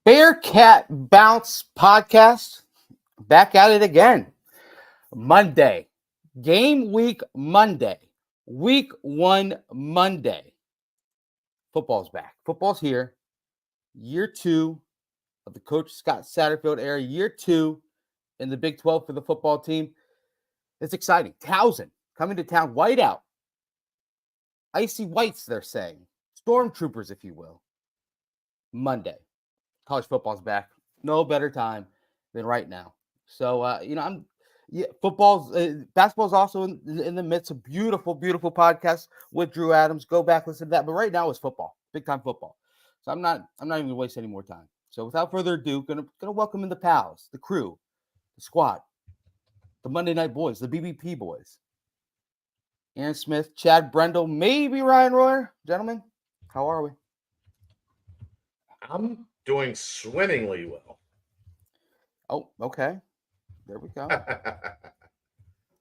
Bearcat Bounce podcast, back at it again. Monday, game week Monday, week 1 Monday. Football's back. Football's here. Year 2 of the Coach Scott Satterfield era. Year 2 in the Big 12 for the football team. It's exciting. Towson coming to town. Whiteout. Icy whites, they're saying. Stormtroopers, if you will. Monday. College football's back. No better time than right now. So, basketball's also in the midst of beautiful, beautiful podcast with Drew Adams. Go back, listen to that. But right now it's football, big time football. So I'm not even gonna waste any more time. So without further ado, gonna welcome in the pals, the crew, the squad, the Monday Night Boys, the BBP boys. Aaron Smith, Chad Brendel, maybe Ryan Royer. Gentlemen, how are we? I'm doing swimmingly well. Oh, okay. There we go.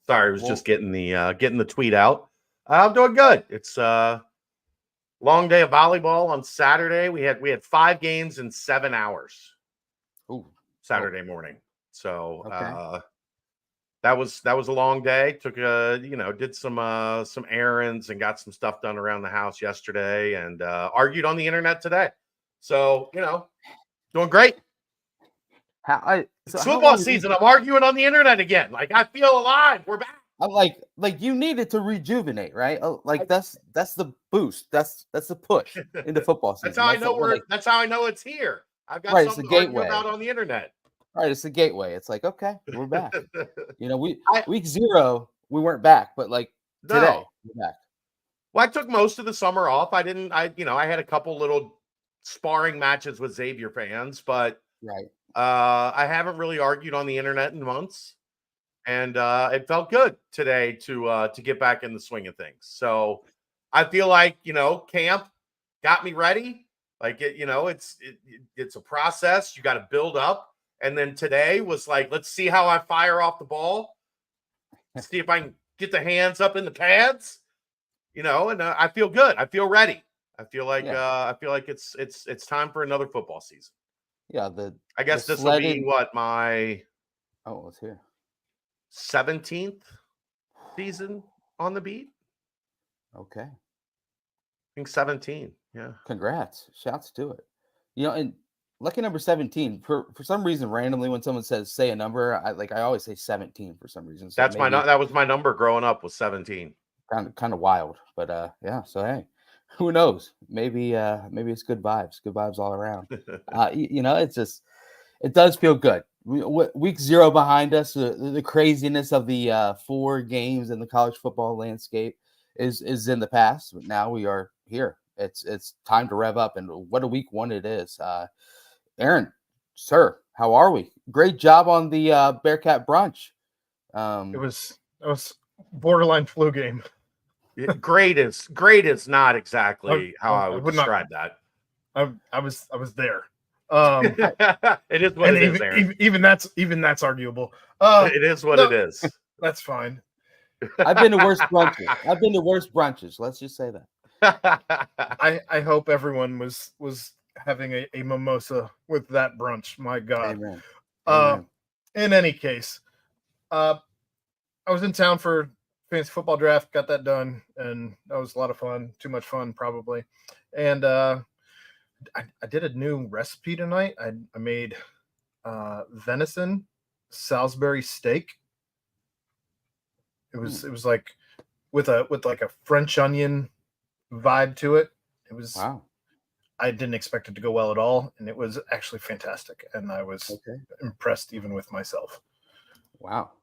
Sorry, I was just getting the tweet out. I'm doing good. It's a long day of volleyball on Saturday. We had 5 games in 7 hours. Ooh. Saturday morning. So okay. that was a long day. Took did some errands and got some stuff done around the house yesterday and argued on the internet today. So, doing great. It's football season. I'm arguing on the internet again. Like, I feel alive. We're back. I'm like you needed to rejuvenate, right? That's the boost. That's the push into football season. That's how I know it's here. I've got something to argue about on the internet. Right, it's the gateway. It's like, okay, we're back. Week 0, we weren't back, but today, we're back. Well, I took most of the summer off. I had a couple little sparring matches with Xavier fans, but right. I haven't really argued on the internet in months, and it felt good today to get back in the swing of things. So I feel like camp got me ready. Like it's a process. You got to build up, and then today was like, let's see how I fire off the ball. See if I can get the hands up in the pads. And I feel good. I feel ready. I feel like it's time for another football season. Yeah, I guess this will be let's hear 17th season on the beat. Okay. I think 17. Yeah. Congrats. Shouts to it. And lucky number 17. For some reason, randomly when someone say a number, I always say 17 for some reason. So that was my number growing up, was 17. Kind of wild, but yeah. So hey, who knows? Maybe it's good vibes all around. It does feel good. Week 0 behind us. The craziness of the 4 games in the college football landscape is in the past. But now we are here. It's time to rev up, and what a week 1 it is. Aaron, sir, how are we? Great job on the Bearcat brunch. It was borderline flu game. Great is not exactly how I would describe that. I was there. It is what it is, Aaron. Even that's arguable. It is what it is. That's fine. I've been to worse brunches. Let's just say that. I hope everyone was having a mimosa with that brunch. My God. Amen. In any case, I was in town for fantasy football draft, got that done, and that was a lot of fun. Too much fun, probably. And I did a new recipe tonight. I made venison Salisbury steak. It was like with like a French onion vibe to it. It was wow. I didn't expect it to go well at all, and it was actually fantastic. And I was impressed even with myself. Wow,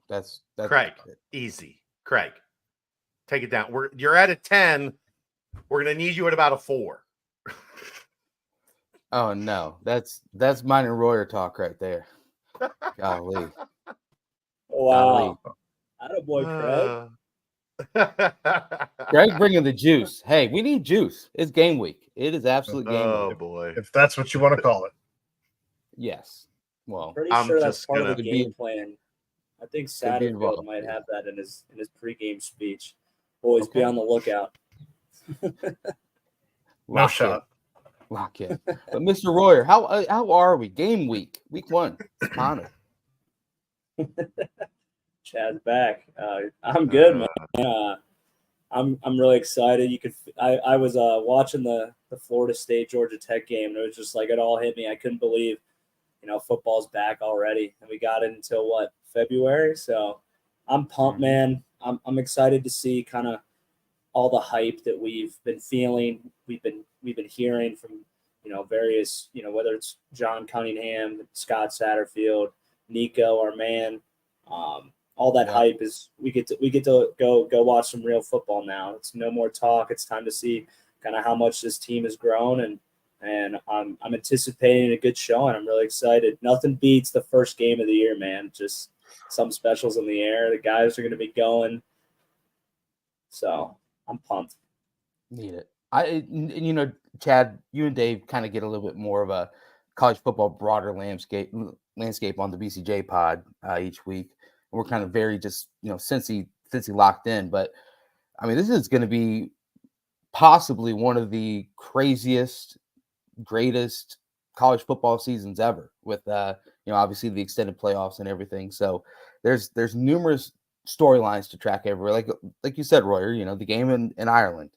that's Craig. Easy. Craig, take it down. You're at a 10. We're gonna need you at about a 4. Oh no, that's mine and Royer talk right there. Golly. Wow. Attaboy, Craig. Greg bringing the juice. Hey, we need juice. It's game week. It is absolute game week. Oh boy. If that's what you want to call it. Yes. Well, pretty sure that's part of the game plan. I think Satterfield might have that in his pregame speech. Always be on the lookout. No shot. Lock in. But Mr. Royer, how are we? Game week 1. It's upon us. Chad's back. I'm good, man. I'm really excited. I was watching the Florida State Georgia Tech game, and it was just like it all hit me. I couldn't believe, football's back already, and we got it until what, February. So I'm pumped, man. I'm excited to see kind of all the hype that we've been feeling. We've been hearing from various whether it's John Cunningham, Scott Satterfield, Nico, our man. All that hype is we get to go watch some real football now. It's no more talk. It's time to see kind of how much this team has grown, and I'm anticipating a good showing. I'm really excited. Nothing beats the first game of the year, man. Just some specials in the air. The guys are going to be going. So I'm pumped. Need it. Chad, you and Dave kind of get a little bit more of a college football broader landscape on the BCJ pod each week. We're kind of very just, Cincy locked in. But, I mean, this is going to be possibly one of the craziest, greatest college football seasons ever with, obviously the extended playoffs and everything. So there's numerous storylines to track everywhere. Like you said, Royer, the game in Ireland,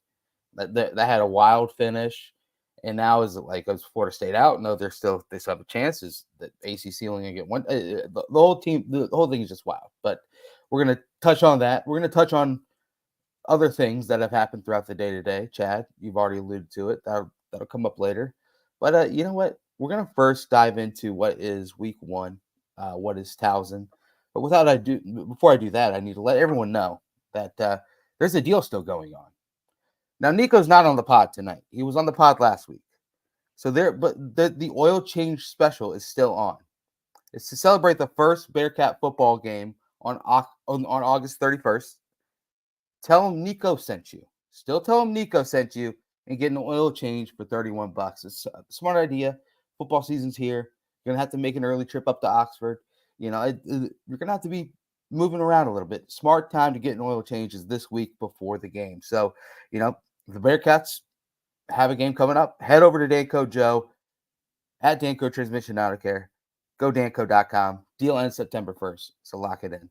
that had a wild finish. And now is Florida State out? No, they still have a chance. Is that ACC only gonna get one? The whole team, the whole thing is just wild. But we're gonna touch on that. We're gonna touch on other things that have happened throughout the day today. Chad, you've already alluded to it. That'll come up later. But you know what? We're gonna first dive into what is week 1. What is Towson? But before I do that, I need to let everyone know that there's a deal still going on. Now, Nico's not on the pod tonight. He was on the pod last week. So the oil change special is still on. It's to celebrate the first Bearcat football game on August 31st. Tell him Nico sent you. Still tell him Nico sent you and get an oil change for $31. It's a smart idea. Football season's here. You're going to have to make an early trip up to Oxford. You're going to have to be moving around a little bit. Smart time to get an oil change is this week before the game. So, the Bearcats have a game coming up. Head over to Danco Joe at Danco Transmission Auto Care. Go Danco.com. Deal ends September 1st. So lock it in.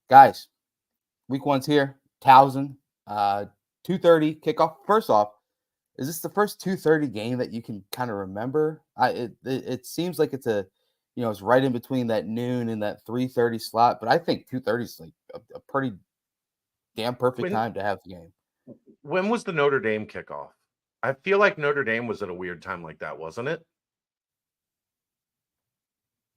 Guys, week 1's here. Towson. 2:30 kickoff. First off, is this the first 2:30 game that you can kind of remember? It seems like it's it's right in between that noon and that 3:30 slot, but I think 2:30 is like a pretty damn perfect time to have the game. When was the Notre Dame kickoff? I feel like Notre Dame was at a weird time like that, wasn't it?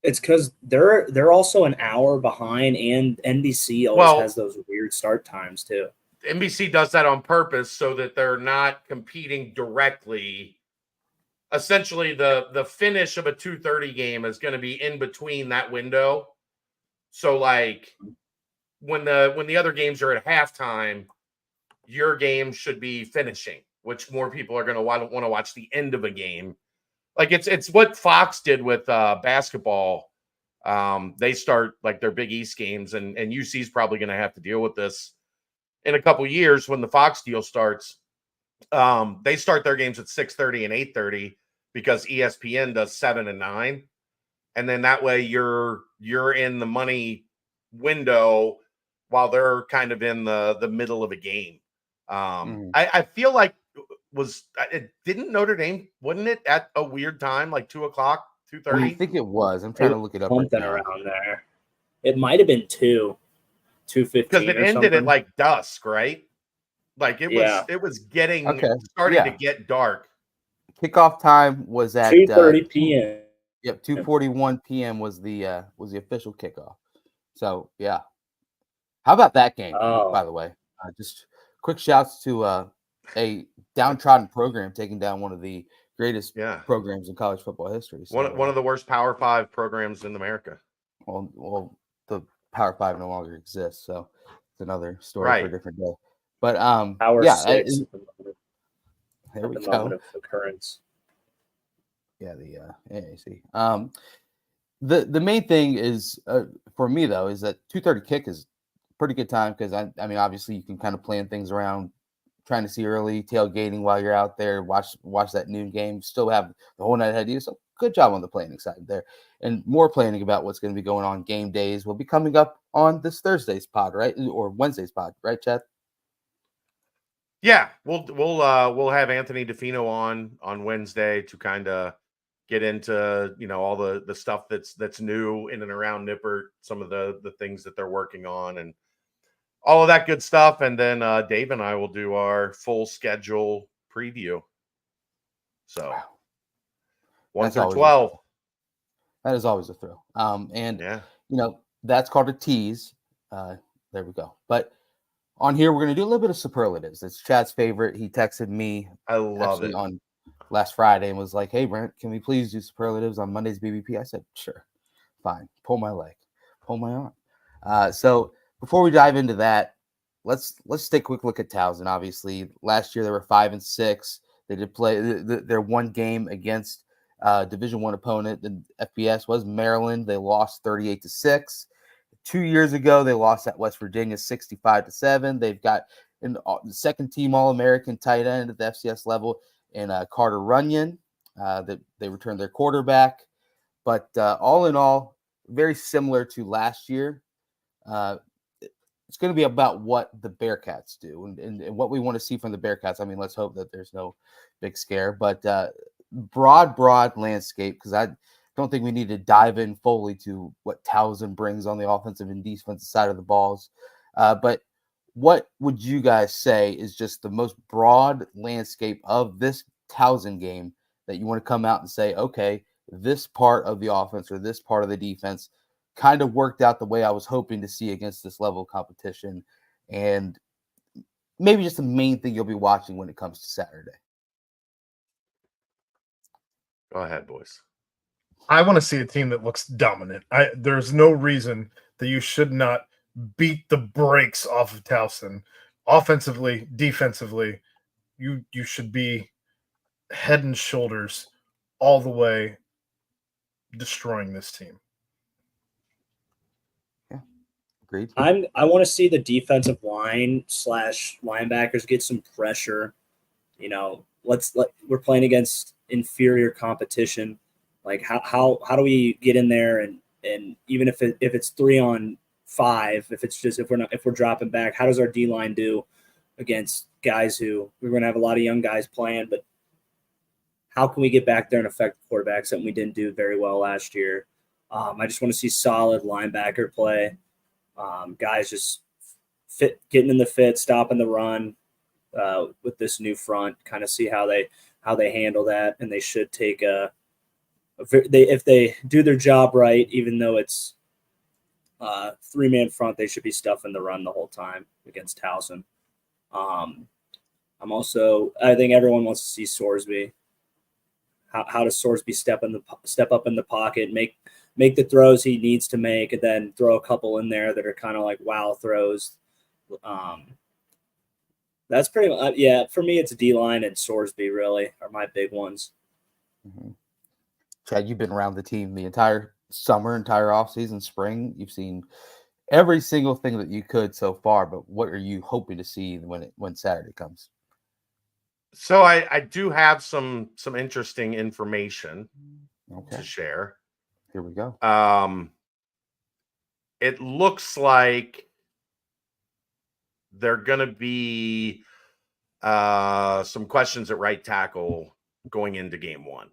It's because they're also an hour behind, and NBC always has those weird start times too. NBC does that on purpose so that they're not competing directly. Essentially, the finish of a 2:30 game is going to be in between that window. So, like when the other games are at halftime, your game should be finishing, which more people are going to want to watch the end of a game. Like it's what Fox did with basketball. They start like their Big East games, and UC is probably going to have to deal with this in a couple years when the Fox deal starts. They start their games at 6:30 and 8:30 because ESPN does 7 and 9, and then that way you're in the money window while they're kind of in the middle of a game. I feel like didn't Notre Dame, wasn't it at a weird time, like 2:00, 2:30? I think it was. I'm trying to look it up. Something around there. It might have been 2:15 because it ended at like dusk, right? Like it was getting starting to get dark. Kickoff time was at 2:30 p.m. Yep, 2:41 p.m. was the official kickoff. So yeah, how about that game? By the way, just quick shouts to a downtrodden program taking down one of the greatest programs in college football history. So, one of the worst Power 5 programs in America. Well, the Power 5 no longer exists, so it's another story for a different day. But Power 6. There we go. Of occurrence. Yeah, the AAC. The main thing is for me though is that 2:30 kick is a pretty good time because I mean obviously you can kind of plan things around trying to see early, tailgating while you're out there, watch that noon game, still have the whole night ahead of you. So good job on the planning side there. And more planning about what's going to be going on game days will be coming up on this Thursday's pod, right? Or Wednesday's pod, right, Chad? Yeah, we'll have Anthony DeFino on Wednesday to kind of get into, all the stuff that's new in and around Nippert, some of the things that they're working on and all of that good stuff. And then Dave and I will do our full schedule preview. So Wow. 1 That's through always 12. That is always a thrill. And Yeah. That's called a tease. There we go. But on here, we're going to do a little bit of superlatives. It's Chad's favorite. He texted me I love it. on last Friday and was like, "Hey, Brent, can we please do superlatives on Monday's BBP?" I said, "Sure, fine. Pull my leg, pull my arm." So before we dive into that, let's take a quick look at Towson. Obviously, last year they were 5-6. They did play their one game against Division I opponent. The FBS was Maryland. They lost 38-6. 2 years ago, they lost at West Virginia 65-7. They've got the second team All-American tight end at the FCS level and Carter Runyon. That they returned their quarterback. But all in all, very similar to last year. It's going to be about what the Bearcats do and what we want to see from the Bearcats. I mean, let's hope that there's no big scare, but broad landscape, because I don't think we need to dive in fully to what Towson brings on the offensive and defensive side of the balls. But what would you guys say is just the most broad landscape of this Towson game that you want to come out and say, okay, this part of the offense or this part of the defense kind of worked out the way I was hoping to see against this level of competition, and maybe just the main thing you'll be watching when it comes to Saturday? Go ahead, boys. I want to see a team that looks dominant. There's no reason that you should not beat the brakes off of Towson. Offensively, defensively, you should be head and shoulders all the way destroying this team. Yeah, agreed. I want to see the defensive line / linebackers get some pressure. We're playing against inferior competition. Like how do we get in there and even if it's 3-on-5, if we're dropping back, how does our D line do against guys who we're going to have a lot of young guys playing, but how can we get back there and affect the quarterback? Something we didn't do very well last year. I just want to see solid linebacker play. Guys just getting in the fit, stopping the run with this new front. Kind of see how they handle that, and they should take if they do their job right, even though it's 3-man front, they should be stuffing the run the whole time against Towson. I think everyone wants to see Sorsby. How does Sorsby step up in the pocket, make the throws he needs to make, and then throw a couple in there that are kind of like wow throws. That's pretty much, for me, it's D-line and Sorsby really are my big ones. Mm-hmm. Chad, you've been around the team the entire summer, entire offseason, spring. You've seen every single thing that you could so far, but what are you hoping to see when Saturday comes? So I do have some interesting information to share. Here we go. It looks like they're going to be some questions at right tackle going into game one.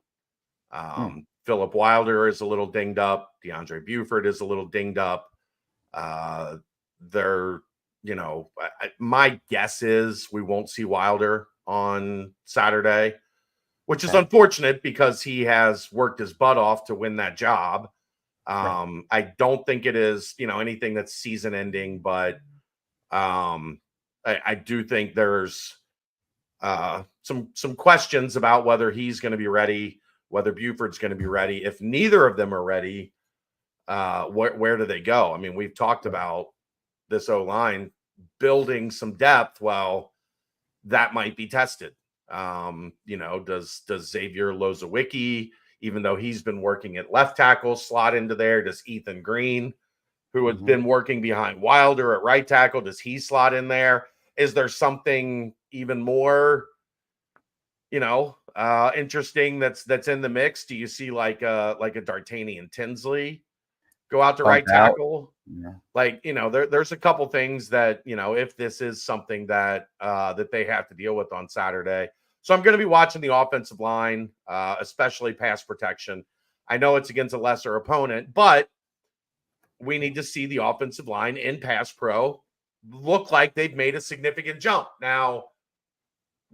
Philip Wilder is a little dinged up. DeAndre Buford is a little dinged up. My guess is we won't see Wilder on Saturday, which is unfortunate because he has worked his butt off to win that job. Right. I don't think it is, anything that's season ending, but I do think there's some questions about whether he's going to be ready, whether Buford's going to be ready. If neither of them are ready, where do they go? I mean, we've talked about this O-line building some depth. Well, that might be tested. Does Xavier Lozowicki, even though he's been working at left tackle, slot into there? Does Ethan Green, who has been working behind Wilder at right tackle, does he slot in there? Is there something even more, interesting that's in the mix? Do you see like a D'Artagnan Tinsley go out to right tackle? Yeah. Like, there's a couple things that, if this is something that that they have to deal with on Saturday. So I'm going to be watching the offensive line, especially pass protection. I know it's against a lesser opponent, but we need to see the offensive line in pass pro look like they've made a significant jump. Now,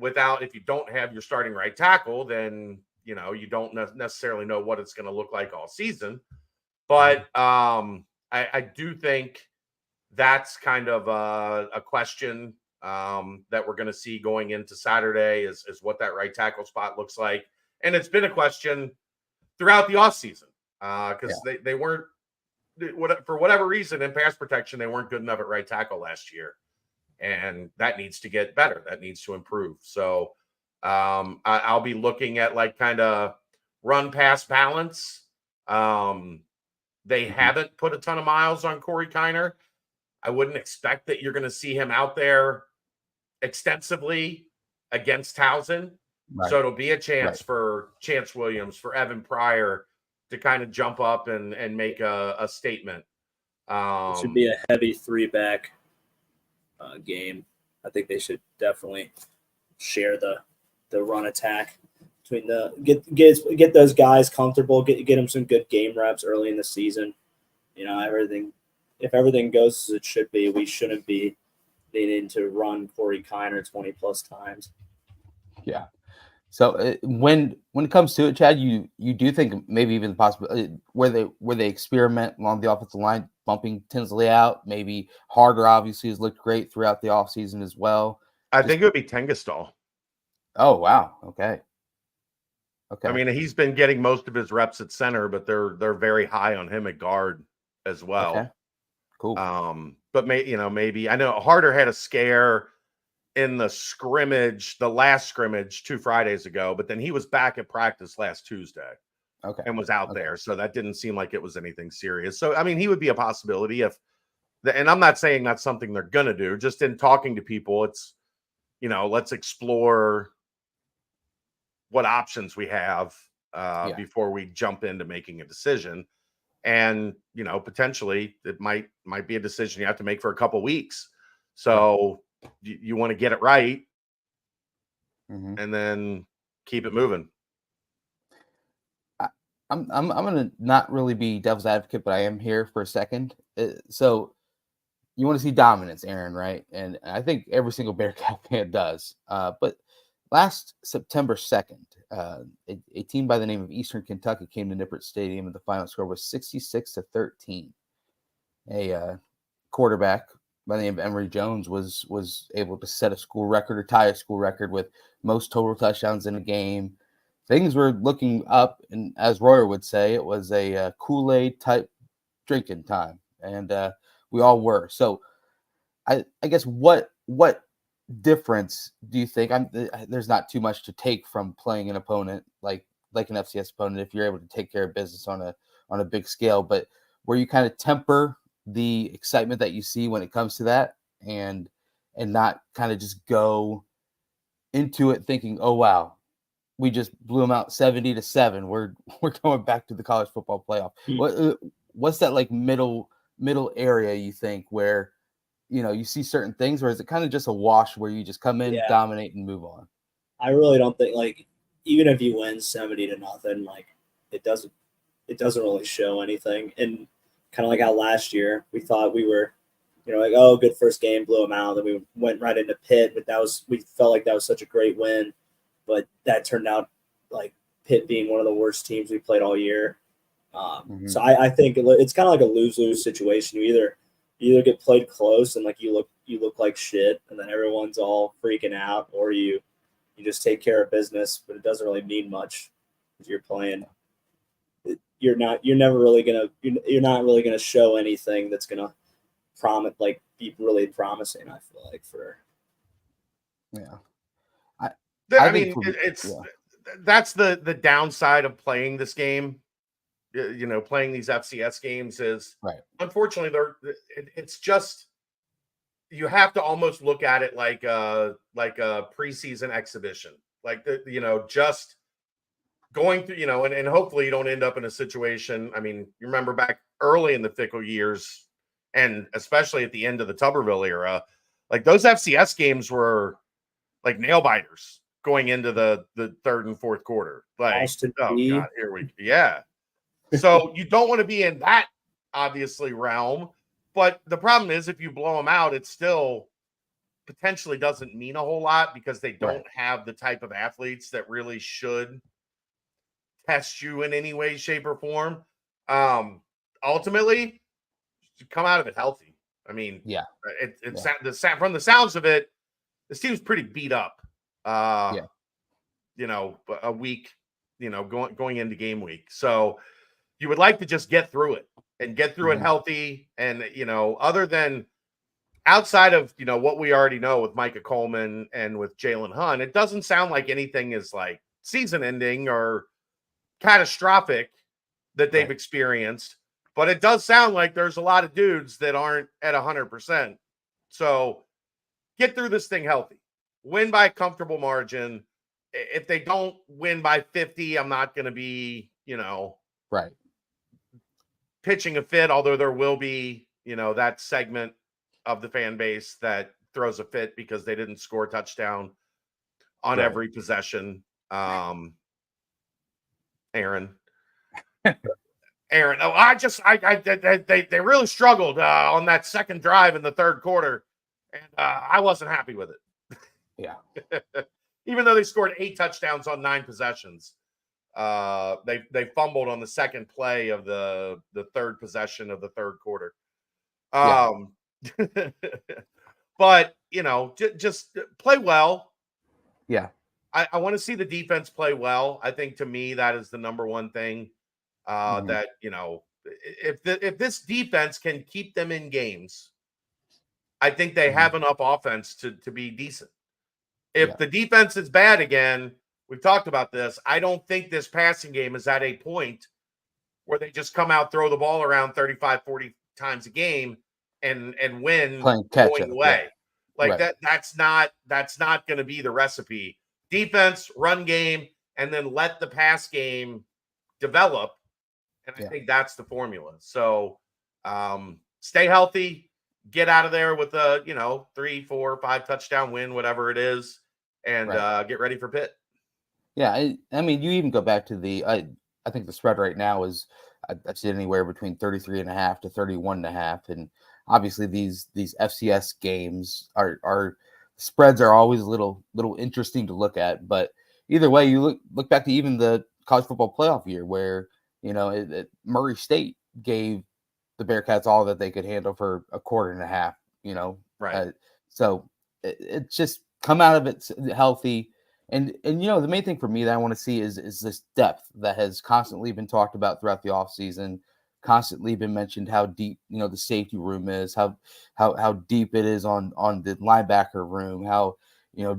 if you don't have your starting right tackle, then, you don't necessarily know what it's going to look like all season. But I do think that's kind of a question that we're going to see going into Saturday is what that right tackle spot looks like. And it's been a question throughout the offseason because they weren't, for whatever reason, in pass protection, they weren't good enough at right tackle last year. And that needs to get better. That needs to improve. So I'll be looking at like kind of run pass balance. They haven't put a ton of miles on Corey Kiner. I wouldn't expect that you're going to see him out there extensively against Towson. Right. So it'll be a chance for Chance Williams, for Evan Pryor to kind of jump up and make a statement. It should be a heavy 3-back game. I think they should definitely share the run attack between get those guys comfortable, get them some good game reps early in the season. If everything goes as it should be, we shouldn't be needing to run Corey Kiner 20 plus times. Yeah. So when it comes to it, Chad, you do think maybe even the possibility where they experiment along the offensive line, bumping Tinsley out, maybe Harder obviously has looked great throughout the offseason as well. I think it would be Tengestal. Oh wow. Okay. I mean, he's been getting most of his reps at center, but they're very high on him at guard as well. Okay. Cool. But maybe I know Harder had a scare in the last scrimmage 2 Fridays ago, but then he was back at practice last Tuesday. Okay. And was out there. So that didn't seem like it was anything serious. So, I mean, he would be a possibility and I'm not saying that's something they're going to do. Just in talking to people, it's, let's explore what options we have before we jump into making a decision. And, potentially it might be a decision you have to make for a couple weeks. So you want to get it right and then keep it moving. I'm gonna not really be devil's advocate, but I am here for a second. So you want to see dominance, Aaron, right? And I think every single Bearcat fan does. But last September 2nd, a team by the name of Eastern Kentucky came to Nippert Stadium, and the final score was 66-13. A quarterback by the name of Emory Jones was able to set a school record or tie a school record with most total touchdowns in a game. Things were looking up, and as Royer would say, it was a Kool-Aid type drinking time, and we all were. So, I guess what difference do you think? There's not too much to take from playing an opponent like an FCS opponent if you're able to take care of business on a big scale, but where you kind of temper the excitement that you see when it comes to that, and not kind of just go into it thinking, oh wow, we just blew them out 70-7. We're going back to the college football playoff. What's that like middle area you think where you see certain things, or is it kind of just a wash where you just come in, dominate, and move on? I really don't think, like, even if you win 70-0, like it doesn't really show anything. And kind of like how last year we thought we were, like, oh, good first game, blew them out, then we went right into Pitt, but we felt like that was such a great win. But that turned out like Pitt being one of the worst teams we played all year. So I think it's kind of like a lose-lose situation. You either get played close and like you look like shit, and then everyone's all freaking out, or you just take care of business, but it doesn't really mean much if you're playing. You're not really gonna show anything that's gonna be really promising. I feel like I mean, that's the downside of playing this game. Playing these FCS games is, unfortunately, it's just you have to almost look at it like a preseason exhibition, like just going through, and hopefully you don't end up in a situation. I mean, you remember back early in the Fickle years, and especially at the end of the Tuberville era, like those FCS games were like nail biters going into the third and fourth quarter. Like, Austin oh B. God, here we yeah. So you don't want to be in that obviously realm, but the problem is if you blow them out, it still potentially doesn't mean a whole lot because they don't have the type of athletes that really should test you in any way, shape, or form. Ultimately, you come out of it healthy. I mean, from the sounds of it, this team's pretty beat up. A week, going into game week. So you would like to just get through it and get through it healthy. And, other than outside of, what we already know with Micah Coleman and with Jalen Hunt, it doesn't sound like anything is like season ending or catastrophic that they've experienced, but it does sound like there's a lot of dudes that aren't at 100%. So get through this thing healthy, win by a comfortable margin. If they don't win by 50, I'm not going to be, pitching a fit, although there will be, that segment of the fan base that throws a fit because they didn't score a touchdown on every possession. Aaron. They really struggled on that second drive in the third quarter, and I wasn't happy with it. Yeah. Even though they scored 8 touchdowns on 9 possessions, they fumbled on the second play of the third possession of the third quarter. But just play well. Yeah. I want to see the defense play well. I think to me that is the number one thing that if this defense can keep them in games, I think they have enough offense to be decent. If the defense is bad again, we've talked about this. I don't think this passing game is at a point where they just come out, throw the ball around 35, 40 times a game and win going away. That's not going to be the recipe. Defense, run game, and then let the pass game develop. And I think that's the formula. So stay healthy, get out of there with a 3, 4, 5 touchdown win, whatever it is, and get ready for Pitt. Yeah, I mean, you even go back to I think the spread right now is I've seen anywhere between 33.5 to 31.5, and obviously these FCS games are spreads are always a little interesting to look at. But either way, you look back to even the college football playoff year where Murray State gave the Bearcats all that they could handle for a quarter and a half. So it's just come out of it healthy. And the main thing for me that I want to see is this depth that has constantly been talked about throughout the offseason, constantly been mentioned how deep the safety room is, how deep it is on the linebacker room, how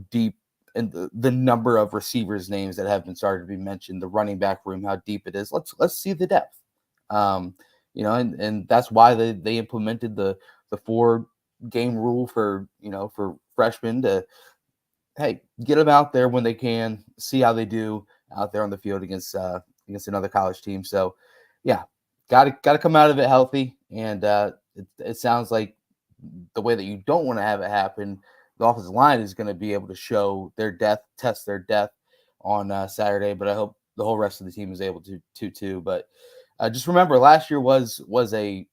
deep and the number of receivers names that have been started to be mentioned, the running back room, how deep it is. Let's see the depth. And that's why they implemented the 4-game rule for freshmen to get them out there when they can, see how they do out there on the field against another college team. So, got to come out of it healthy. And it sounds like the way that you don't want to have it happen, the offensive line is going to be able to show their depth, test their depth on Saturday. But I hope the whole rest of the team is able to too. But just remember, last year was a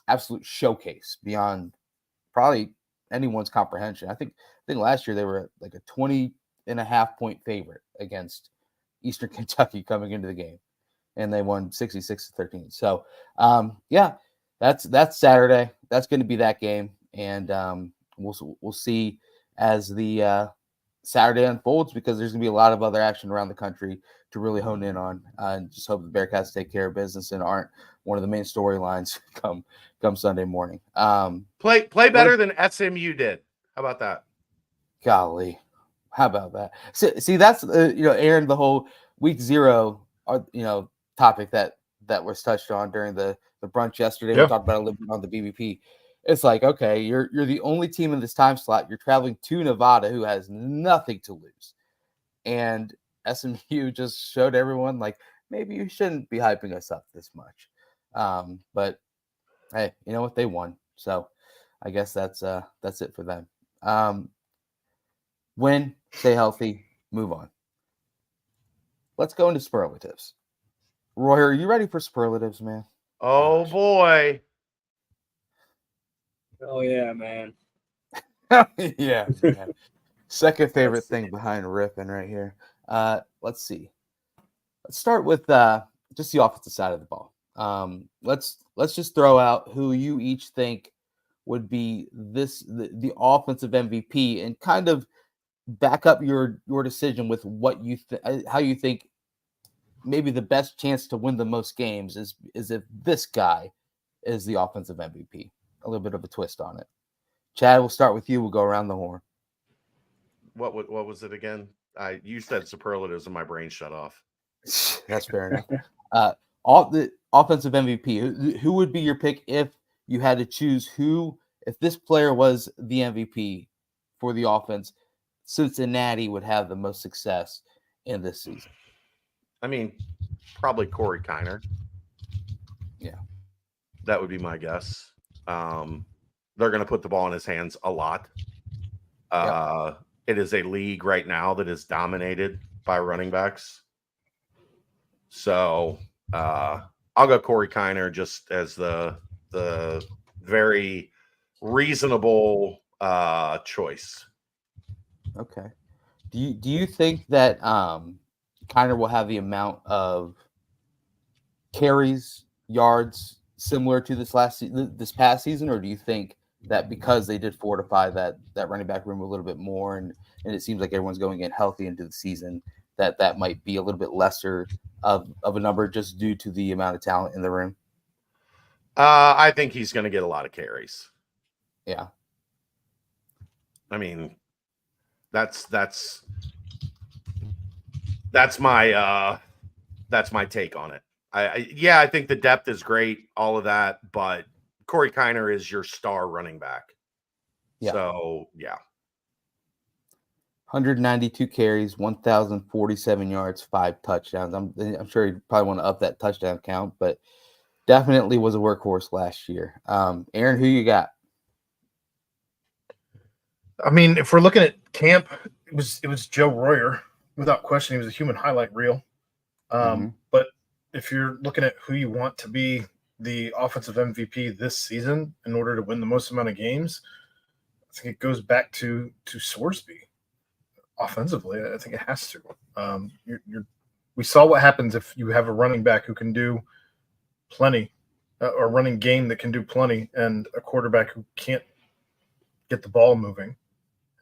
absolute showcase beyond probably anyone's comprehension. I think last year they were like a 20.5-point favorite against Eastern Kentucky coming into the game, and they won 66-13. So, that's Saturday. That's going to be that game, and we'll see as the Saturday unfolds, because there's going to be a lot of other action around the country to really hone in on, and just hope the Bearcats take care of business and aren't one of the main storylines come Sunday morning. Play better than SMU did. How about that? Golly, how about that? See, that's Aaron, the whole week 0, topic that was touched on during the brunch yesterday. We talked about it a little bit on the BBP. it's like, okay, you're the only team in this time slot. You're traveling to Nevada, who has nothing to lose, and SMU just showed everyone like maybe you shouldn't be hyping us up this much. But hey, you know what? They won, so I guess that's it for them. Win, stay healthy, move on. Let's go into superlatives. Roy, are you ready for superlatives, man? Oh boy. Oh yeah, man. Yeah. Second favorite thing behind Riffing right here. Let's see. Let's start with just the offensive side of the ball. Let's just throw out who you each think would be the offensive MVP, and kind of back up your decision with what you how you think maybe the best chance to win the most games is if this guy is the offensive MVP. A little bit of a twist on it. Chad, we'll start with you. We'll go around the horn. What was it again? You said superlatives and my brain shut off. That's fair enough. All the offensive MVP. Who would be your pick if you had to choose if this player was the MVP for the offense? Cincinnati would have the most success in this season. I mean, probably Corey Kiner. Yeah, that would be my guess. They're going to put the ball in his hands a lot. It is a league right now that is dominated by running backs. So I'll go Corey Kiner just as the very reasonable choice. Okay. Do you think that Kiner will have the amount of carries, yards similar to this past season, or do you think that because they did fortify that running back room a little bit more, and it seems like everyone's going in healthy into the season, that might be a little bit lesser of a number just due to the amount of talent in the room? I think he's going to get a lot of carries. Yeah. I mean, that's my take on it. I think the depth is great, all of that, but Corey Kiner is your star running back. Yeah. So, yeah. 192 carries, 1,047 yards, 5 touchdowns. I'm sure he'd probably want to up that touchdown count, but definitely was a workhorse last year. Aaron, who you got? I mean, if we're looking at camp, it was Joe Royer without question. He was a human highlight reel. But if you're looking at who you want to be the offensive MVP this season in order to win the most amount of games, I think it goes back to Sorsby. Offensively, I think it has to. We saw what happens if you have a running back who can do plenty, or running game that can do plenty, and a quarterback who can't get the ball moving.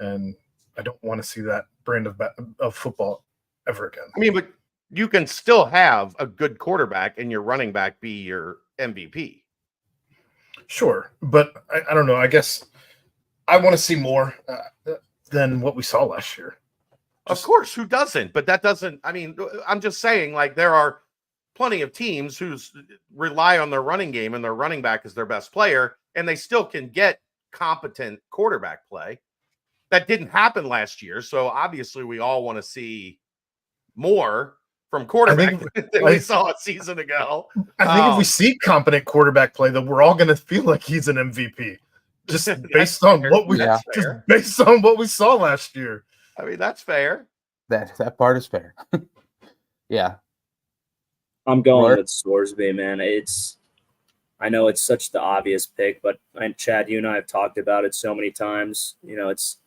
And I don't want to see that brand of football ever again. I mean, but you can still have a good quarterback and your running back be your MVP. Sure, but I don't know. I guess I want to see more than what we saw last year. Of course, who doesn't? But that doesn't, I mean, I'm just saying, like, there are plenty of teams who rely on their running game and their running back is their best player, and they still can get competent quarterback play. That didn't happen last year, so obviously we all want to see more from quarterback than we saw a season ago. I think if we see competent quarterback play, then we're all going to feel like he's an MVP, just based on what we saw last year. I mean, that's fair. That part is fair. Yeah. I'm going with Sorsby, man. I know it's such the obvious pick, but Chad, you and I have talked about it so many times. You know, it's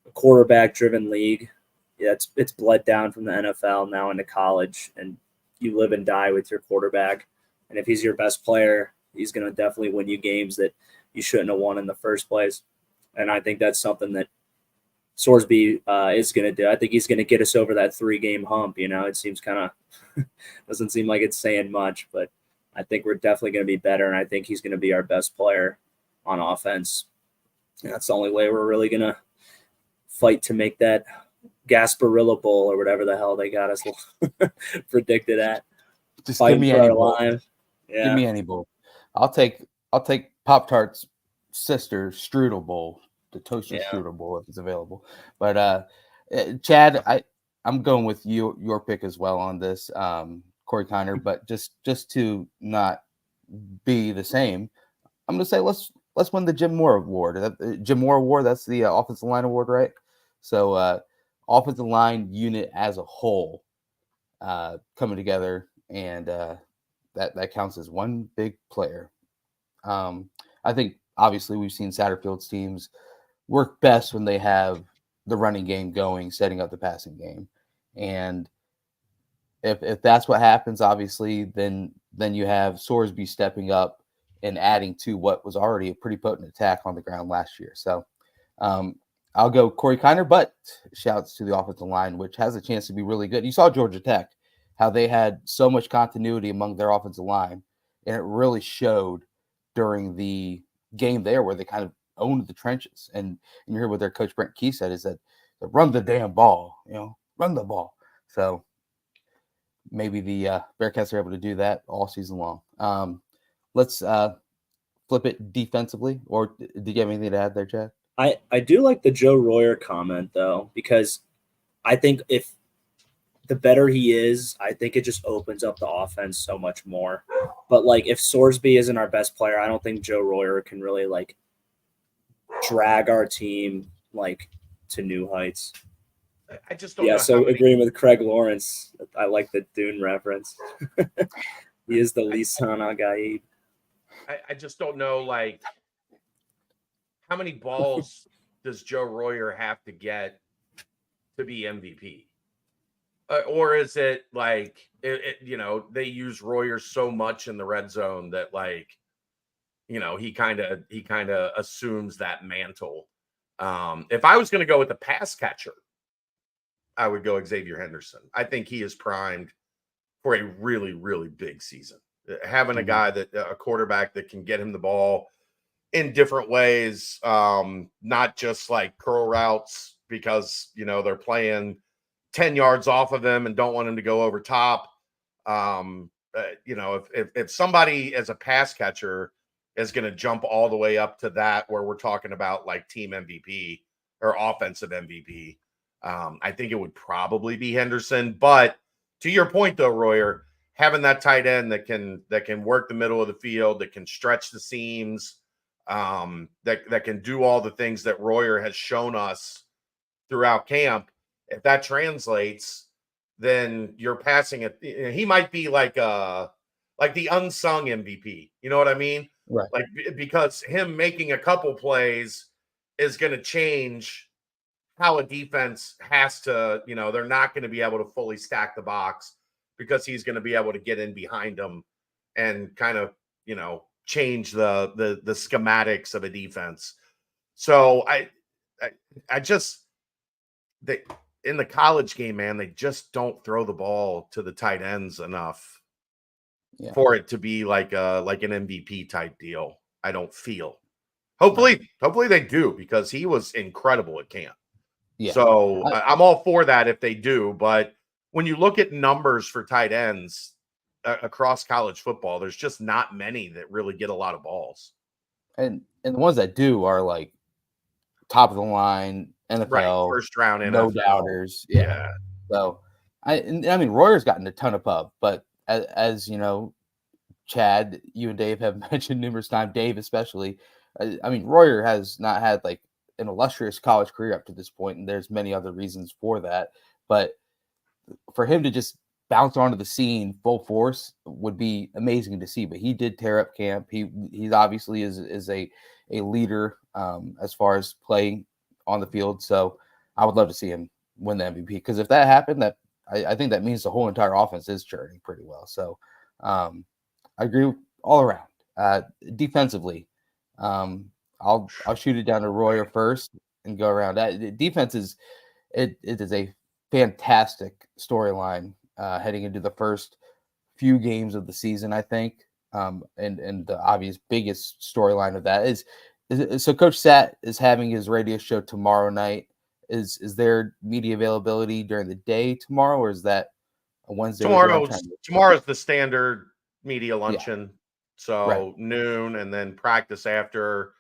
a quarterback-driven league. Yeah, it's bled down from the NFL now into college, and you live and die with your quarterback. And if he's your best player, he's going to definitely win you games that you shouldn't have won in the first place. And I think that's something that Sorsby is going to do. I think he's going to get us over that 3-game hump. You know, it seems kind of doesn't seem like it's saying much, but I think we're definitely going to be better, and I think he's going to be our best player on offense. And that's the only way we're really going to fight to make that Gasparilla Bowl or whatever the hell they got us predicted at. Just give me any bowl. Yeah. Give me any bowl. I'll take Pop-Tarts sister Strudel Bowl, the Towson Yeah. Strudel Bowl if it's available. But Chad, I'm going with your pick as well on this, Corey Kiner. But just to not be the same, I'm going to say let's win the Jim Moore Award. Jim Moore Award, that's the offensive line award, right? So offensive line unit as a whole coming together, and that counts as one big player. I think obviously we've seen Satterfield's teams work best when they have the running game going, setting up the passing game, and if that's what happens, obviously, then you have Sorsby stepping up and adding to what was already a pretty potent attack on the ground last year. So I'll go Corey Kiner, but shouts to the offensive line, which has a chance to be really good. You saw Georgia Tech, how they had so much continuity among their offensive line, and it really showed during the game there where they kind of owned the trenches. And you hear what their coach Brent Key said is that run the damn ball, run the ball. So maybe the Bearcats are able to do that all season long. Let's flip it defensively. Or did you have anything to add there, Chad? I do like the Joe Royer comment, though, because I think if the better he is, I think it just opens up the offense so much more. But, like, if Sorsby isn't our best player, I don't think Joe Royer can really, like, drag our team, like, to new heights. I just don't know. So agreeing with Craig Lawrence, I like the Dune reference. He is the Lisan Agaib. I just don't know, like, how many balls does Joe Royer have to get to be MVP? Or is it like, they use Royer so much in the red zone that, like, he kind of assumes that mantle. If I was going to go with the pass catcher, I would go Xavier Henderson. I think he is primed for a really, really big season. Having a guy a quarterback that can get him the ball in different ways, not just like curl routes because, they're playing 10 yards off of him and don't want him to go over top. If somebody as a pass catcher is going to jump all the way up to that, where we're talking about like team MVP or offensive MVP, I think it would probably be Henderson. But to your point, though, Royer, having that tight end that can work the middle of the field, that can stretch the seams, that can do all the things that Royer has shown us throughout camp. If that translates, then you're passing it. He might be like the unsung MVP. You know what I mean? Right. Like, because him making a couple plays is going to change how a defense has to, they're not going to be able to fully stack the box because he's going to be able to get in behind them and kind of, change the schematics of a defense. So I just, in the college game, man, they just don't throw the ball to the tight ends enough for it to be like an MVP type deal. I don't feel. Hopefully they do, because he was incredible at camp. Yeah. So I'm all for that if they do. But when you look at numbers for tight ends across college football, there's just not many that really get a lot of balls. And the ones that do are like top of the line NFL, first round NFL. No doubters. Yeah. So I mean, Royer's gotten a ton of pub, but as you know, Chad, you and Dave have mentioned numerous times, Dave especially. I mean, Royer has not had like an illustrious college career up to this point, and there's many other reasons for that. But for him to just bounce onto the scene full force would be amazing to see. But he did tear up camp. He's obviously is a leader as far as playing on the field. So I would love to see him win the MVP, because if that happened, that I think that means the whole entire offense is churning pretty well. So I agree all around. Defensively, I'll shoot it down to Royer first and go around. Defense is it is a fantastic storyline heading into the first few games of the season, I think. And the obvious biggest storyline of that is so Coach Sat is having his radio show tomorrow night. Is there media availability during the day tomorrow, or is that a Wednesday? Tomorrow's the standard media luncheon. So noon, and then practice after.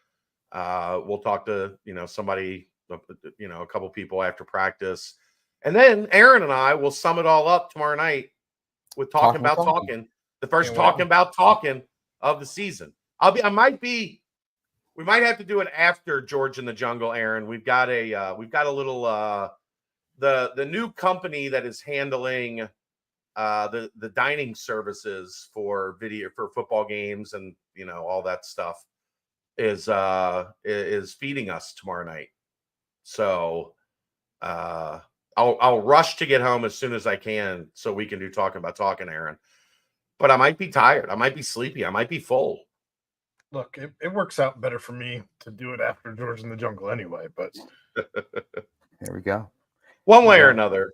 We'll talk to, somebody, a couple people after practice. And then Aaron and I will sum it all up tomorrow night with talking about talking. The first talking about talking of the season. We might have to do it after George in the Jungle, Aaron. We've got a little the new company that is handling the dining services for football games and all that stuff is feeding us tomorrow night. So I'll rush to get home as soon as I can so we can do talking about talking, Aaron. But I might be tired. I might be sleepy. I might be full. Look, it works out better for me to do it after George in the Jungle anyway, but there we go. One way or another,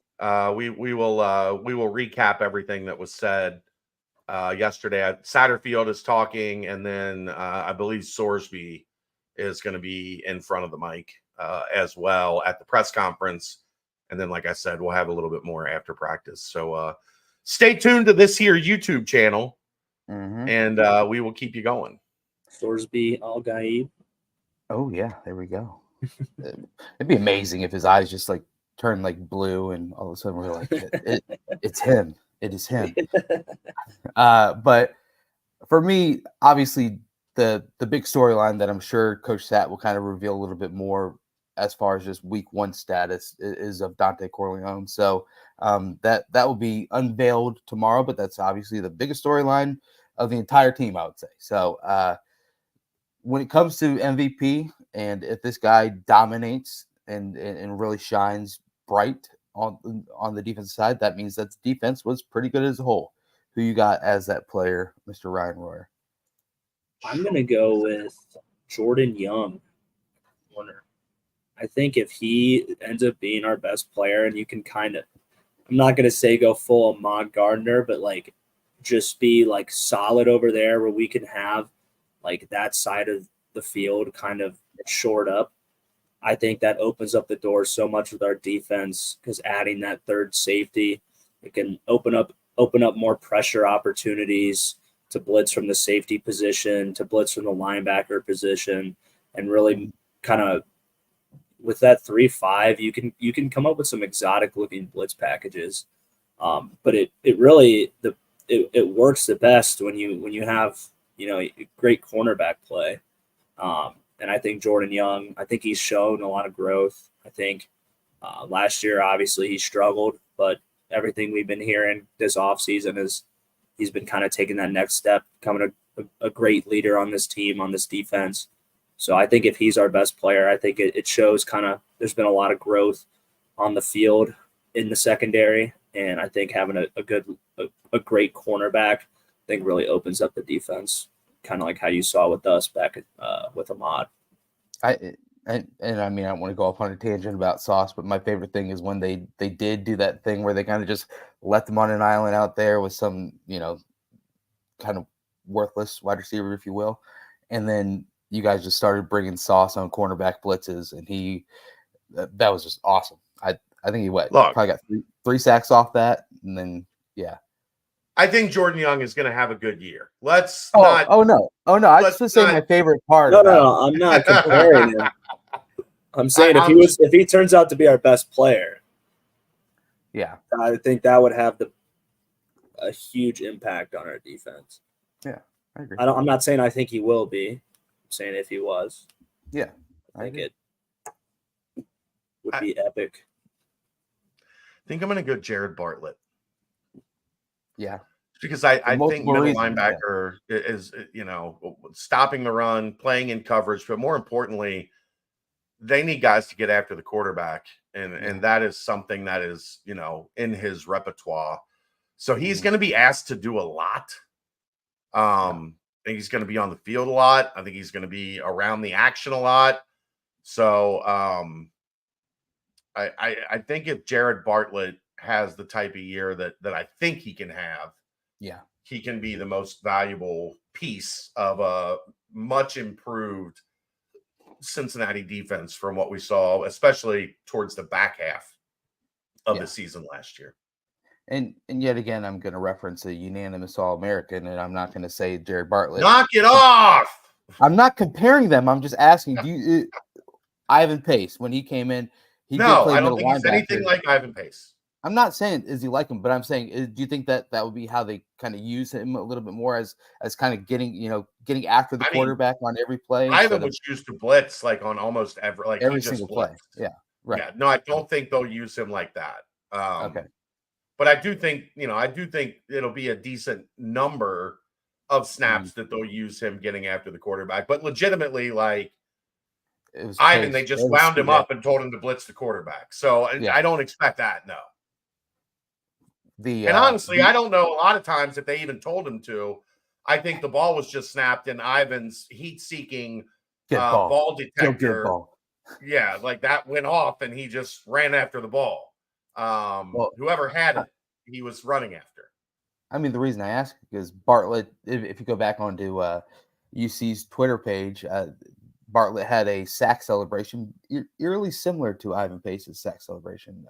we will recap everything that was said yesterday. Satterfield is talking, and then I believe Sorsby is going to be in front of the mic as well at the press conference. And then, like I said, we'll have a little bit more after practice. So stay tuned to this here YouTube channel, and we will keep you going. Sorsby Al-Gaib. Oh, yeah. There we go. It'd be amazing if his eyes just like turn like blue and all of a sudden we're like, it's him. It is him. But for me, obviously, the big storyline that I'm sure Coach Sat will kind of reveal a little bit more as far as just week 1 status is of Dante Corleone. So that will be unveiled tomorrow, but that's obviously the biggest storyline of the entire team, I would say. So when it comes to MVP, and if this guy dominates and really shines bright on the defensive side, that means that the defense was pretty good as a whole. Who you got as that player, Mr. Ryan Royer? I'm going to go with Jordan Young. I think if he ends up being our best player, and you can kind of, I'm not going to say go full Ahmad Gardner, but like just be like solid over there where we can have like that side of the field kind of shored up. I think that opens up the door so much with our defense, because adding that third safety, it can open up more pressure opportunities to blitz from the safety position, to blitz from the linebacker position, and really kind of with that 3-5, you can come up with some exotic looking blitz packages. But it really it works the best when you have great cornerback play. And I think Jordan Young, I think he's shown a lot of growth. I think last year, obviously, he struggled, but everything we've been hearing this offseason is he's been kind of taking that next step, becoming a great leader on this team, on this defense. So I think if he's our best player, I think it shows kind of there's been a lot of growth on the field in the secondary. And I think having a great cornerback, I think really opens up the defense, kind of like how you saw with us back with Ahmad. I mean, I don't want to go off on a tangent about Sauce, but my favorite thing is when they did do that thing where they kind of just let them on an island out there with some, kind of worthless wide receiver, if you will. And then you guys just started bringing Sauce on cornerback blitzes, and that was just awesome. I think he probably got three sacks off that, and then, yeah. I think Jordan Young is going to have a good year. No. I just was saying my favorite part. No, I'm not comparing him. I'm saying if he turns out to be our best player, yeah, I think that would have a huge impact on our defense. Yeah, I agree. I'm not saying I think he will be. I'm saying if he was, yeah, I think it would be epic. I think I'm going to go Jared Bartlett. Yeah. Because I think middle linebacker is, stopping the run, playing in coverage, but more importantly, they need guys to get after the quarterback. And that is something that is, in his repertoire. So he's going to be asked to do a lot. I think he's going to be on the field a lot. I think he's going to be around the action a lot. So I think if Jared Bartlett has the type of year that I think he can have, yeah, he can be the most valuable piece of a much improved Cincinnati defense from what we saw, especially towards the back half of the season last year. And yet again, I'm going to reference a unanimous All-American, and I'm not going to say Jared Bartlett. Knock it off! I'm not comparing them. I'm just asking. Do you Ivan Pace when he came in? He did No, play I don't middle think he's anything linebacker. like Ivan Pace. I'm not saying is he like him, but I'm saying do you think that would be how they kind of use him a little bit more as kind of getting after the I mean, quarterback on every play Ivan instead of was used to blitz like on almost he every just single play? blitzed. Yeah, right. Yeah, no, I don't think they'll use him like that. Okay. But I do think it'll be a decent number of snaps that they'll use him getting after the quarterback. But legitimately, like It was Ivan, Pace. they just It was wound him yeah. up and told him to blitz the quarterback. So Yeah. I don't expect that. No. The And honestly, I don't know a lot of times if they even told him to. I think the ball was just snapped and Ivan's heat-seeking ball detector. ball. Yeah, like that went off and he just ran after the ball. Whoever had it, he was running after. I mean, the reason I ask is Bartlett, if you go back onto UC's Twitter page, Bartlett had a sack celebration eerily similar to Ivan Pace's sack celebration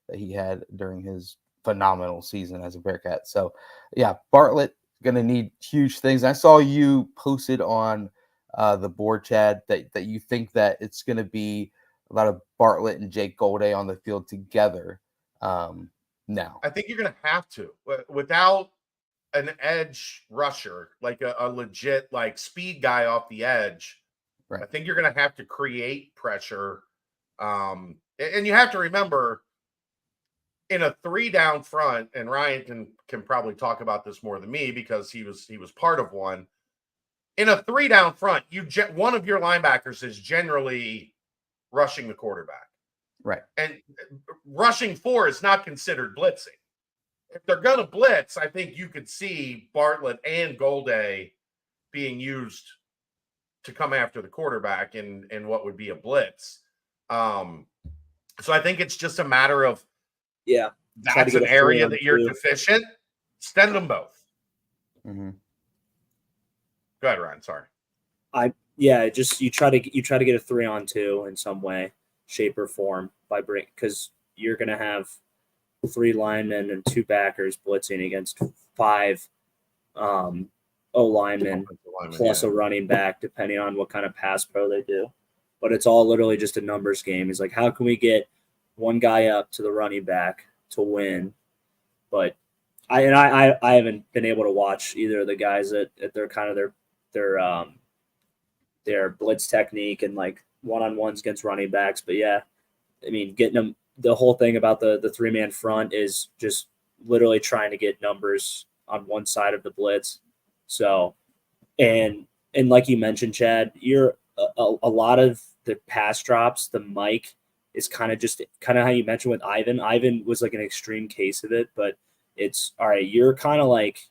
that he had during his phenomenal season as a Bearcat. So, yeah, Bartlett going to need huge things. I saw you posted on the board, Chad, that you think that it's going to be a lot of Bartlett and Jake Golday on the field together now. I think you're going to have to. Without an edge rusher, like a legit like speed guy off the edge, right. I think you're going to have to create pressure. And you have to remember, in a 3-down front, and Ryan can probably talk about this more than me because he was part of one. In a 3-down front, one of your linebackers is generally rushing the quarterback. Right. And rushing 4 is not considered blitzing. If they're going to blitz, I think you could see Bartlett and Golday being used to come after the quarterback in what would be a blitz. So I think it's just a matter of, that's an area that you're deficient. Send them both. Mm-hmm. Go ahead, Ryan. Sorry. You try to get a 3-on-2 in some way, shape, or form because you're going to have 3 linemen and 2 backers blitzing against 5 O-linemen plus a running back, depending on what kind of pass pro they do. But it's all literally just a numbers game. It's like, how can we get one guy up to the running back to win? But I haven't been able to watch either of the guys at their kind of their blitz technique and like one-on-ones against running backs. But yeah, I mean, getting them. The whole thing about the 3-man front is just literally trying to get numbers on one side of the blitz. So, and like you mentioned, Chad, you're a lot of the pass drops, the mic is kind of how you mentioned with Ivan. Ivan was like an extreme case of it, but it's all right. You're kind of like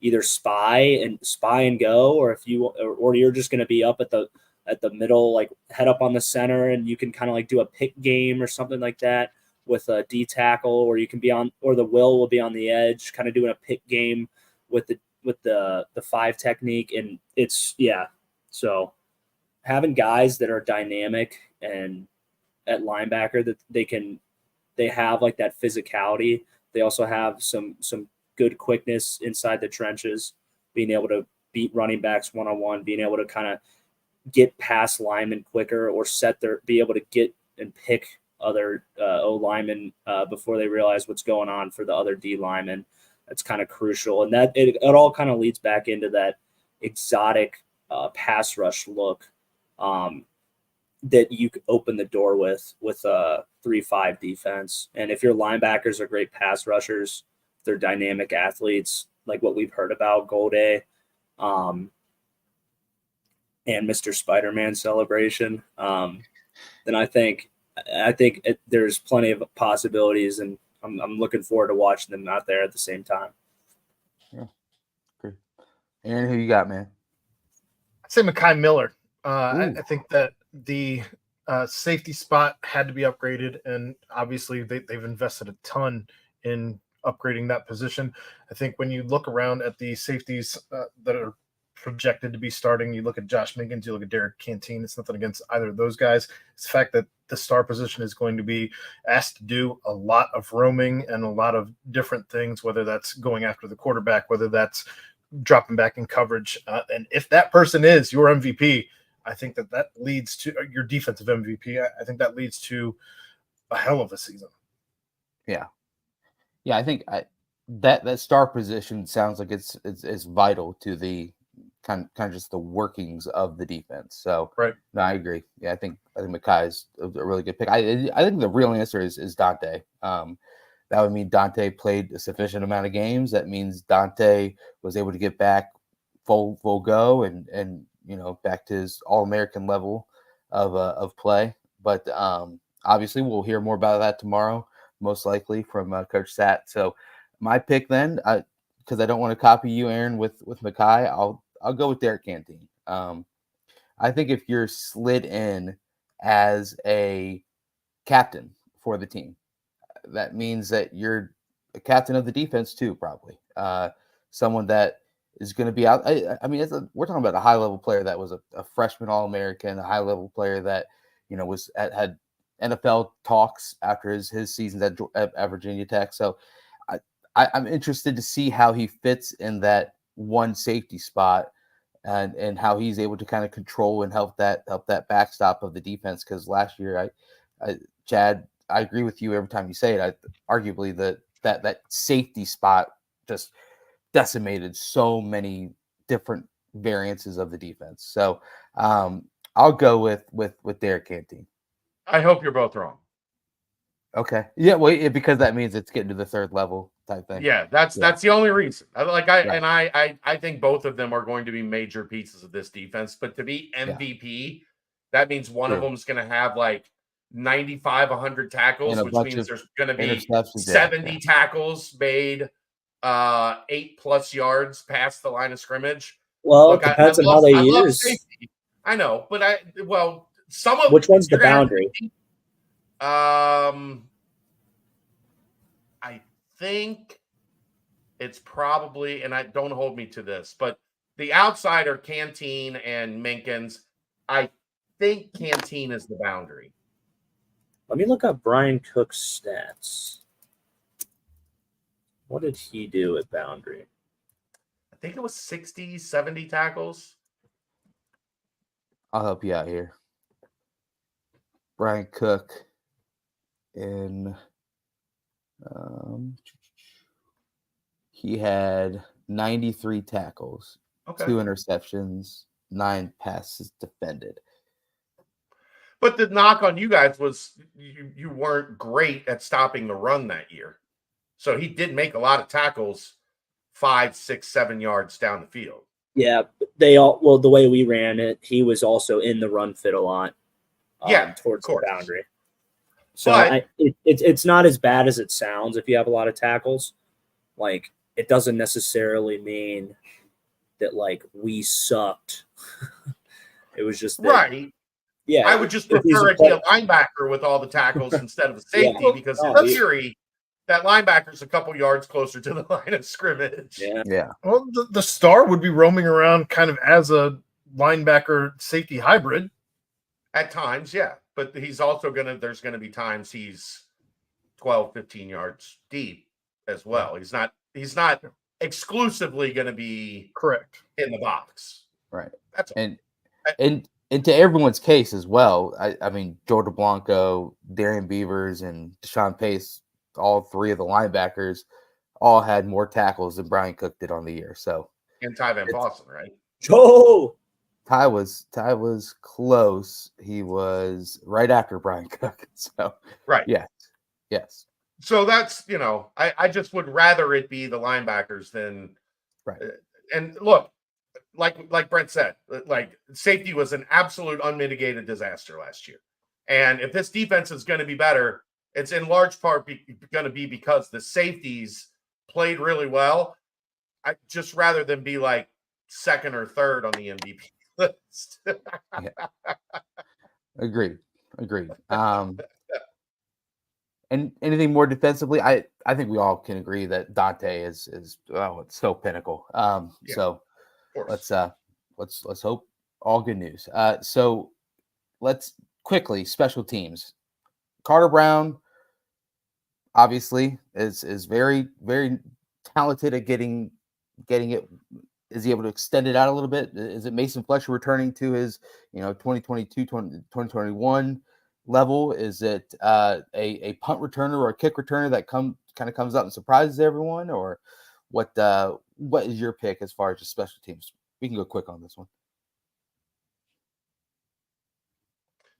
either spy and go, or you're just going to be up at the middle, like head up on the center, and you can kind of like do a pick game or something like that with a D tackle, or you can be on, or the will be on the edge, kind of doing a pick game with the 5 technique. And it's, so having guys that are dynamic and at linebacker that they have like that physicality. They also have some good quickness inside the trenches, being able to beat running backs one-on-one, being able to kind of get past linemen quicker or be able to get and pick other O linemen before they realize what's going on for the other D linemen. That's kind of crucial. And that it all kind of leads back into that exotic pass rush look that you could open the door with a 3-5 defense. And if your linebackers are great pass rushers, they're dynamic athletes, like what we've heard about Golday, and Mr. Spider-Man celebration, then I think there's plenty of possibilities, and I'm looking forward to watching them out there at the same time. Yeah, great. Aaron, who you got, man? I'd say Mekhi Miller. I think that the safety spot had to be upgraded, and obviously they've invested a ton in upgrading that position. I think when you look around at the safeties that are projected to be starting, you look at Josh Miggins, you look at Derek Canteen. It's nothing against either of those guys. It's the fact that the star position is going to be asked to do a lot of roaming and a lot of different things, whether that's going after the quarterback, whether that's dropping back in coverage. And if that person is your MVP, I think that leads to your defensive MVP. I think that leads to a hell of a season. Yeah. I think that star position sounds like it's vital to the kind of just the workings of the defense. So right. No, I agree. Yeah, I think Mekhi is a really good pick. I think the real answer is Dante. That would mean Dante played a sufficient amount of games. That means Dante was able to get back full go and back to his All-American level of play. But obviously, we'll hear more about that tomorrow, most likely from Coach Sat. So my pick then, because I don't want to copy you, Aaron, with Mekhi, I'll go with Derek Canteen. I think if you're slid in as a captain for the team, that means that you're a captain of the defense too, probably. Someone that is going to be out. I mean, we're talking about a high-level player that was a freshman All-American, a high-level player that was had NFL talks after his seasons at Virginia Tech. So I'm interested to see how he fits in that one safety spot. And how he's able to kind of control and help that backstop of the defense. Because last year, Chad, I agree with you every time you say it. Arguably that safety spot just decimated so many different variances of the defense. So I'll go with Derek Canteen. I hope you're both wrong. Okay. Yeah. Well, because that means it's getting to the third level type thing. Yeah, that's the only reason. I think both of them are going to be major pieces of this defense. But to be MVP, that means one of them is going to have like 95, 100 tackles, which means there's going to be 70 tackles made, 8+ yards past the line of scrimmage. Well, it depends on how they use. Safety. I know, but which one's the boundary? I think it's probably, and don't hold me to this, but the outside are Canteen and Minkins. I think Canteen is the boundary. Let me look up Brian Cook's stats. What did he do at boundary? I think it was 60, 70 tackles. I'll help you out here. Brian Cook he had 93 tackles, 2 interceptions, 9 passes defended. But the knock on you guys was you weren't great at stopping the run that year. So he did make a lot of tackles 5, 6, 7 yards down the field. Yeah, the way we ran it, he was also in the run fit a lot. Towards the boundary. So it's not as bad as it sounds if you have a lot of tackles. Like, it doesn't necessarily mean that like we sucked. It was just that, right. Yeah, I would just prefer it to be a linebacker with all the tackles instead of a safety because in theory, that linebacker's a couple yards closer to the line of scrimmage. Yeah. Well, the star would be roaming around kind of as a linebacker safety hybrid. At times, yeah. But he's also there's going to be times he's 12, 15 yards deep as well. He's not exclusively going to be correct in the box. Right. That's all. And to everyone's case as well, I mean, Jordan Blanco, Darian Beavers, and Deshaun Pace, all three of the linebackers, all had more tackles than Brian Cook did on the year. So and Ty Van Fossen, right? Oh, Ty was close. He was right after Brian Cook. So right, yes. So that's I just would rather it be the linebackers than right. And look, like Brent said, like safety was an absolute unmitigated disaster last year, and if this defense is going to be better, it's in large part going to be because the safeties played really well. I just rather than be like second or third on the MVP list. Agreed. And anything more defensively, I think we all can agree that Dante is it's so pinnacle. So let's hope all good news. So let's quickly special teams. Carter Brown obviously is very, very talented at getting it is he able to extend it out a little bit? Is it Mason Fletcher returning to his 2022 2021 level? Is it a punt returner or a kick returner that kind of comes out and surprises everyone? Or what is your pick as far as just special teams? We can go quick on this one.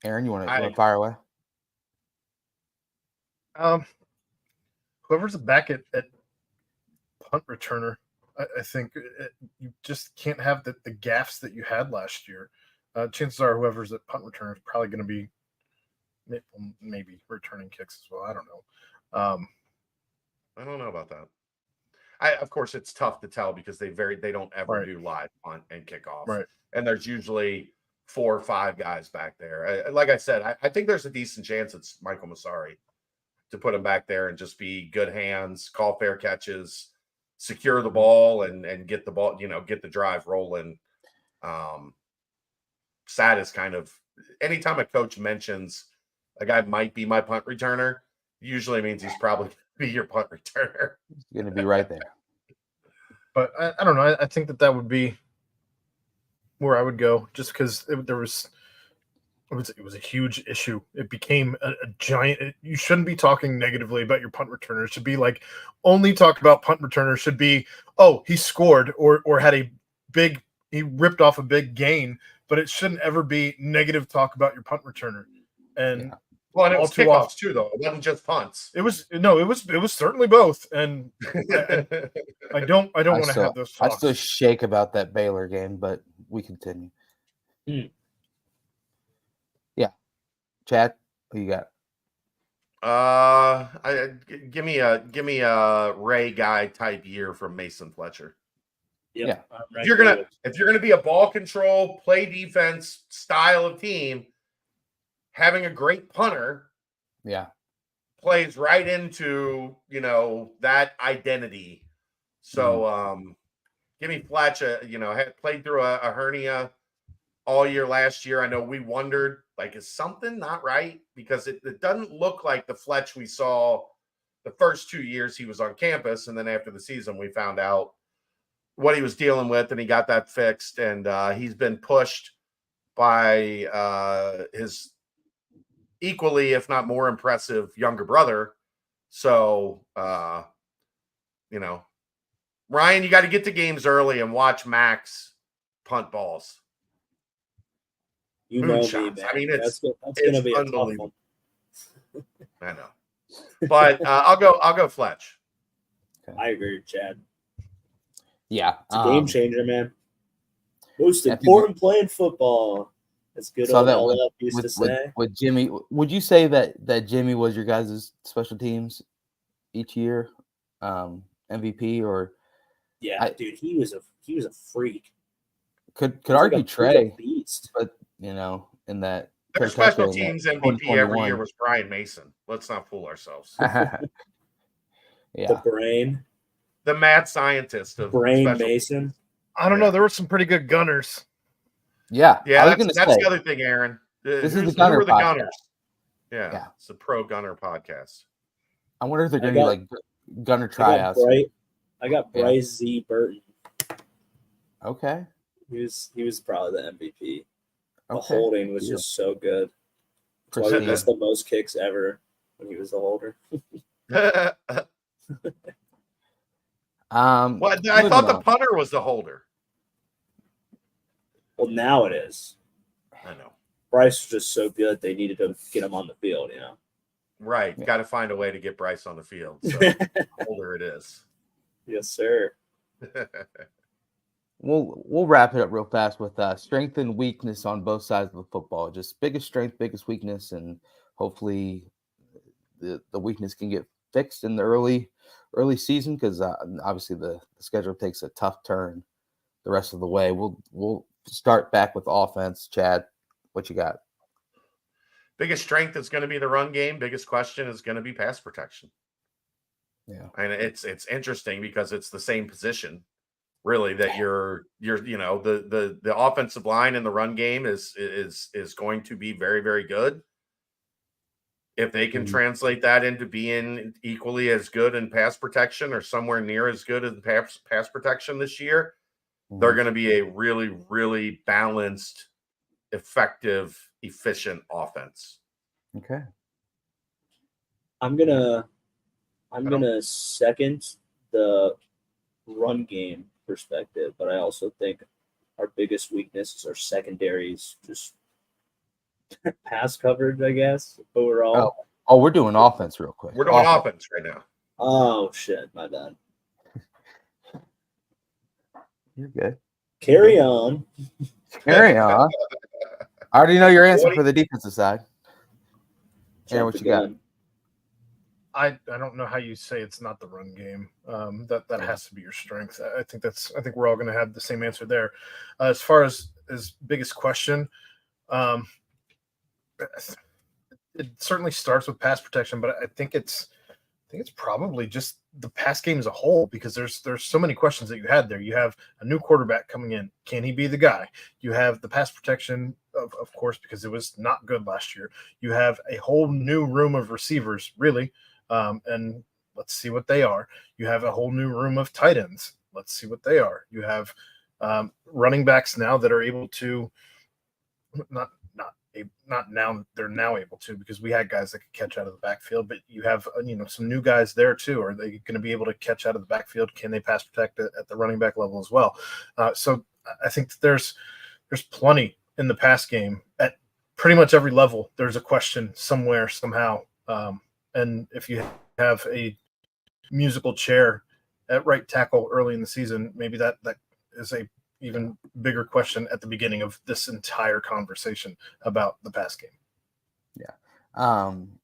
Aaron, you want to fire away? Whoever's back at punt returner, I think you just can't have the gaffes that you had last year. Chances are whoever's at punt returner is probably going to be maybe returning kicks as well. I don't know. I don't know about that. Of course, it's tough to tell because they don't ever do live punt and kickoff. Right. And there's usually 4 or 5 guys back there. Like I said, I think there's a decent chance it's Michael Massari to put him back there and just be good hands, call fair catches, secure the ball, and get the ball, get the drive rolling. Sad is kind of anytime a coach mentions a guy might be my punt returner, usually means he's probably going to be your punt returner. He's going to be right there. But I don't know. I think that would be where I would go, just because it was a huge issue. It became a giant. You shouldn't be talking negatively about your punt returner. It should be like only talk about punt returner should be, oh, he scored or had he ripped off a big gain, but it shouldn't ever be negative talk about your punt returner. And well, and it was kickoffs too, though. It wasn't just punts. It was certainly both. And I don't want to have those talks. I still shake about that Baylor game, but we continue. Yeah, Chad, what you got? Give me a Ray Guy type year from Mason Fletcher. Yeah. If you're gonna be a ball control, play defense style of team, having a great punter, plays right into that identity. So give me Fletcher. Had played through a hernia all year last year. I know we wondered, is something not right? Because it doesn't look like the Fletch we saw the first 2 years he was on campus. And then after the season, we found out what he was dealing with, and he got that fixed. And he's been pushed by his equally, if not more impressive younger brother. So, Ryan, you got to get to games early and watch Max punt balls. You know me, man. I mean, that's going to be a tough one. I know, but I'll go Fletch. Okay. I agree with Chad. Yeah, it's a game changer, man. Most important play in football. That's good. Old LF used to say. With Jimmy, would you say that Jimmy was your guys' special teams each year, MVP or? Yeah, dude, he was a freak. Could argue Trey, beast, but in that their special teams MVP every year was Brian Mason. Let's not fool ourselves. Yeah, the brain, the mad scientist of Brain Mason. I don't know. There were some pretty good gunners. Yeah. That's the other thing, Aaron. This is the Gunner podcast. Gunners? Yeah, it's a pro Gunner podcast. I wonder if they're going to be like Gunner tryouts. I got Bryce Z. Burton. Okay. He was probably the MVP. The holding was just so good. That's why he missed the most kicks ever when he was the holder. I thought the punter was the holder. Well, now it is. I know. Bryce was just so good they needed to get him on the field, Right. Yeah. Got to find a way to get Bryce on the field. So holder it is. Yes, sir. We'll wrap it up real fast with strength and weakness on both sides of the football. Just biggest strength, biggest weakness, and hopefully the weakness can get fixed in the early season because obviously the schedule takes a tough turn the rest of the way. We'll start back with offense. Chad, what you got? Biggest strength is going to be the run game. Biggest question is going to be pass protection. Yeah, and it's interesting because it's the same position, really. That you're the offensive line in the run game is going to be very, very good. If they can translate that into being equally as good in pass protection or somewhere near as good in pass protection this year, they're going to be a really, really balanced, effective, efficient offense. Okay. I'm gonna second the run game perspective, but I also think our biggest weakness is our secondaries, just pass coverage, I guess, overall. Oh, we're doing offense real quick. We're doing offense right now. Oh shit, my bad. You're good. Carry on. Carry on. I already know your answer for the defensive side. Aaron, what you got? I don't know how you say it's not the run game. That has to be your strength. I think we're all going to have the same answer there. As far as biggest question, it certainly starts with pass protection, but I think it's probably just the pass game as a whole, because there's so many questions that you had there. You have a new quarterback coming in. Can he be the guy? You have the pass protection, of course, because it was not good last year. You have a whole new room of receivers, really. And let's see what they are. You have a whole new room of tight ends. Let's see what they are. You have running backs now that are able to not now they're now able to, because we had guys that could catch out of the backfield, but you have some new guys there too. Are they going to be able to catch out of the backfield? Can they pass protect at the running back level as well? So I think that there's plenty in the pass game at pretty much every level. There's a question somewhere, somehow. And if you have a musical chair at right tackle early in the season, maybe that is a even bigger question at the beginning of this entire conversation about the pass game. Yeah. I'm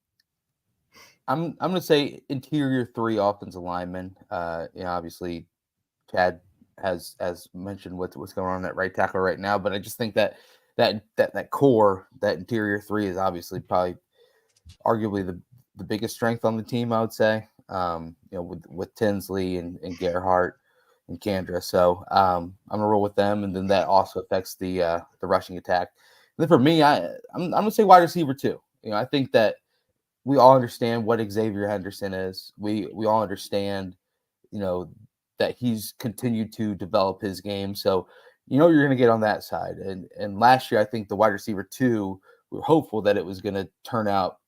going to say interior 3 offensive linemen. Obviously Chad has mentioned what's going on at right tackle right now, but I just think that core, that interior 3 is obviously probably arguably the biggest strength on the team, I would say. With Tinsley and Gerhardt and Kandra. So I'm gonna roll with them, and then that also affects the rushing attack. And then for me, I'm gonna say wide receiver too. I think that we all understand what Xavier Henderson is. We all understand, that he's continued to develop his game. So you're going to get on that side. And last year, I think the wide receiver 2, we were hopeful that it was going to turn out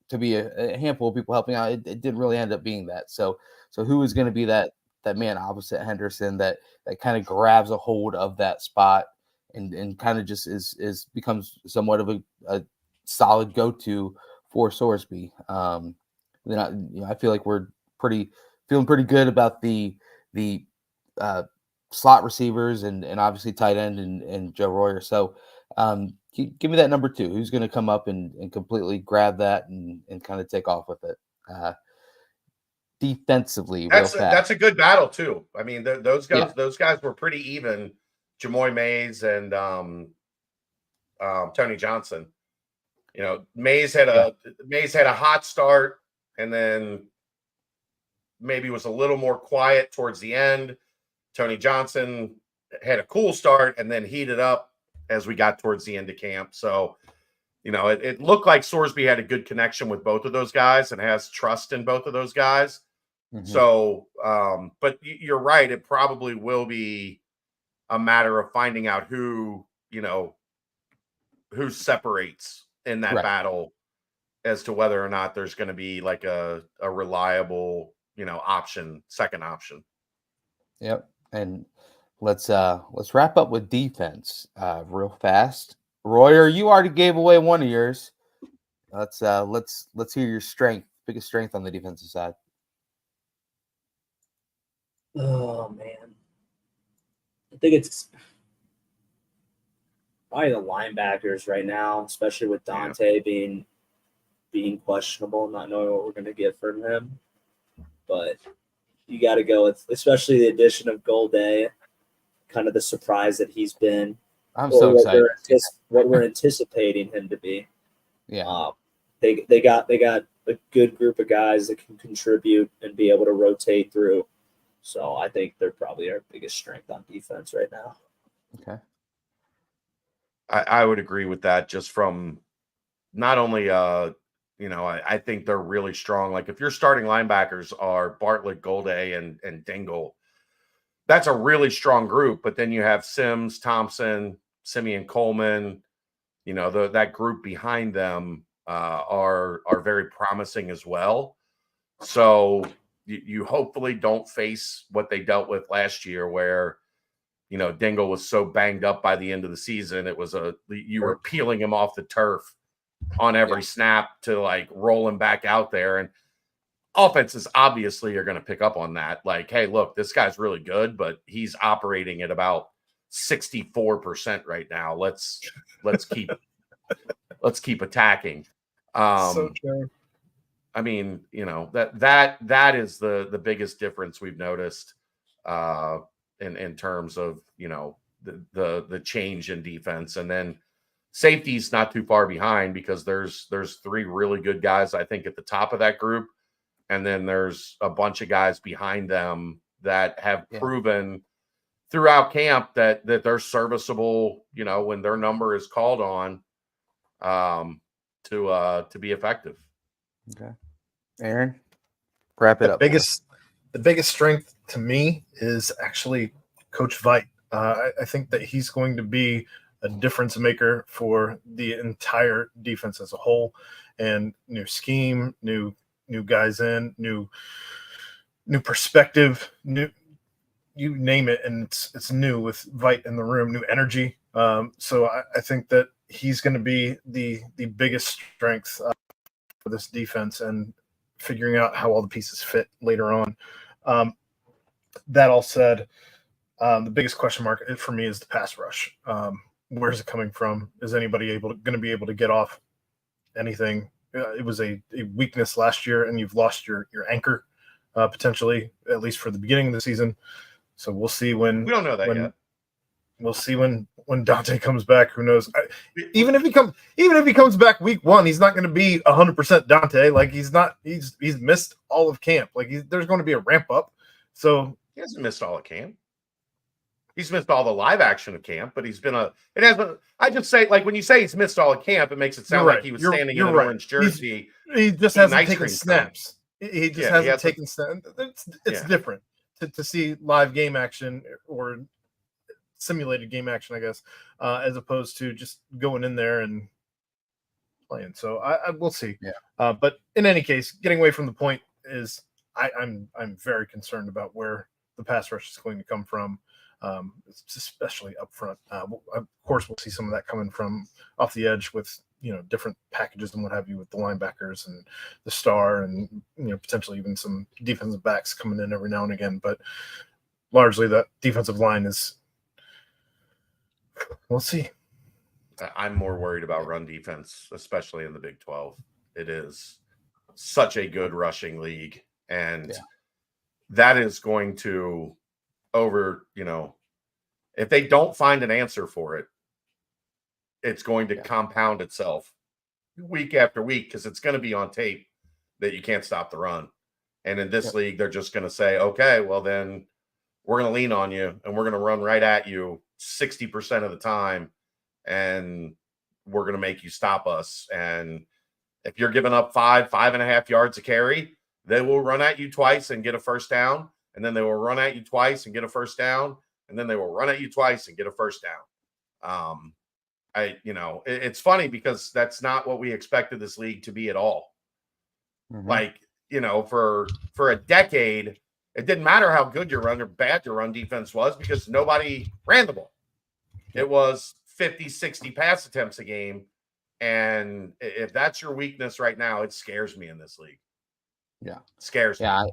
to be a handful of people helping out. It didn't really end up being that. So who is going to be that man opposite Henderson that kind of grabs a hold of that spot and kind of just becomes somewhat of a solid go-to for Sorsby. Then I feel like we're feeling pretty good about the slot receivers and obviously tight end and Joe Royer. So give me that number 2. Who's going to come up and completely grab that and kind of take off with it? Defensively, that's a good battle too. I mean, those guys were pretty even. Jamoy Mays and Tony Johnson. Mays had a hot start, and then maybe was a little more quiet towards the end. Tony Johnson had a cool start and then heated up as we got towards the end of camp. So, it looked like Sorsby had a good connection with both of those guys and has trust in both of those guys. Mm-hmm. So, but you're right. It probably will be a matter of finding out who separates in that battle as to whether or not there's going to be like a reliable, second option. Yep. And let's wrap up with defense real fast. Royer, you already gave away one of yours. Let's hear your biggest strength on the defensive side. Oh man, I think it's probably the linebackers right now, especially with Dante being questionable, not knowing what we're going to get from him. But you got to go with, especially the addition of Golday, kind of the surprise that he's been. I'm so excited. What we're anticipating him to be. Yeah. They got a good group of guys that can contribute and be able to rotate through. So I think they're probably our biggest strength on defense right now. Okay. I would agree with that, just from not only I think they're really strong. Like if your starting linebackers are Bartlett, Golday, and Dingle, that's a really strong group. But then you have Sims, Thompson, Simeon Coleman, that group behind them are very promising as well. So you hopefully don't face what they dealt with last year, where Dingle was so banged up by the end of the season. It was you were peeling him off the turf on every snap to like roll him back out there. And offenses obviously are going to pick up on that. Like, hey, look, this guy's really good, but he's operating at about 64% right now. Let's keep attacking. So true. I mean, that is the biggest difference we've noticed in terms of the change in defense. And then safety's not too far behind, because there's 3 really good guys, I think, at the top of that group, and then there's a bunch of guys behind them that have proven throughout camp that they're serviceable, when their number is called on, to be effective. Okay, Aaron, wrap it up. The biggest strength to me is actually Coach Veit. I think that he's going to be a difference maker for the entire defense as a whole, and new scheme, new guys in, new perspective, new, you name it, and it's new with Veit in the room, new energy. So I think that he's going to be the biggest strength for this defense, and figuring out how all the pieces fit later on. That all said, the biggest question mark for me is the pass rush. Where's it coming from? Is anybody going to be able to get off anything? It was a weakness last year, and you've lost your anchor potentially, at least for the beginning of the season. So we'll see when we don't know that yet. We'll see when Dante comes back. Who knows? Even if he comes back week 1, he's not going to be 100% Dante. Like, he's missed all of camp. Like, there's going to be a ramp up. So he hasn't missed all of camp. He's missed all the live action of camp, but I just say, like, when you say he's missed all of camp, it makes it sound like he was standing in an orange jersey. He just hasn't taken snaps. He just hasn't taken snaps. It's different to see live game action or simulated game action, I guess, as opposed to just going in there and playing. So I will see. Yeah. But in any case, getting away from the point is I'm very concerned about where the pass rush is going to come from, especially up front. Of course, we'll see some of that coming from off the edge with different packages and what have you with the linebackers and the star, and potentially even some defensive backs coming in every now and again. But largely, that defensive line is. We'll see. I'm more worried about run defense, especially in the Big 12. It is such a good rushing league, and that is going to if they don't find an answer for it, it's going to compound itself week after week, because it's going to be on tape that you can't stop the run. And in this league, they're just going to say, okay, well, then we're going to lean on you, and we're going to run right at you 60% of the time, and we're going to make you stop us. And if you're giving up 5.5 yards a carry, they will run at you twice and get a first down, and then they will run at you twice and get a first down, and then they will run at you twice and get a first down. It's funny, because that's not what we expected this league to be at all. Mm-hmm. Like, for a decade, it didn't matter how good your run or bad your run defense was, because nobody ran the ball. It was 50, 60 pass attempts a game. And if that's your weakness right now, it scares me in this league. Yeah. It scares me. Yeah.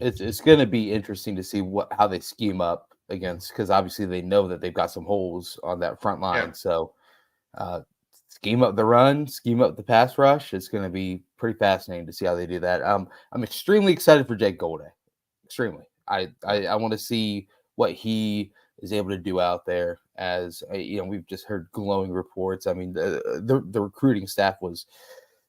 It's going to be interesting to see how they scheme up against, because obviously they know that they've got some holes on that front line. Yeah. So scheme up the run, scheme up the pass rush. It's going to be pretty fascinating to see how they do that. I'm extremely excited for Jake Golday. Extremely. I want to see what he is able to do out there. As we've just heard glowing reports. I mean, the recruiting staff was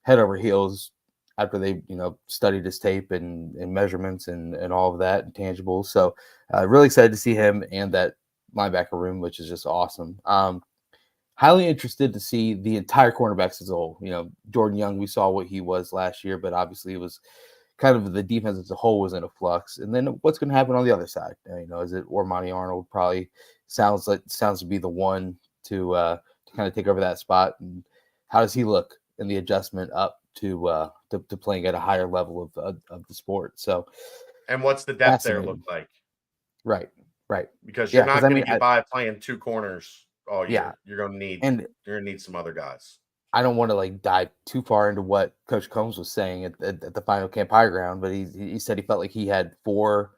head over heels after they studied his tape and measurements and all of that and tangibles. So really excited to see him and that linebacker room, which is just awesome. Highly interested to see the entire cornerbacks as a whole. Jordan Young, we saw what he was last year, but obviously it was kind of the defense as a whole was in a flux. And then what's going to happen on the other side? Is it Ormani Arnold? Probably sounds to be the one to kind of take over that spot. And how does he look in the adjustment up to playing at a higher level of the sport? So, and what's the depth there look like? Right. Because you're not going to get by playing two corners all year. Yeah. You're going to need some other guys. I don't want to dive too far into what Coach Combs was saying at the final Camp High Ground, but he said he felt like he had 4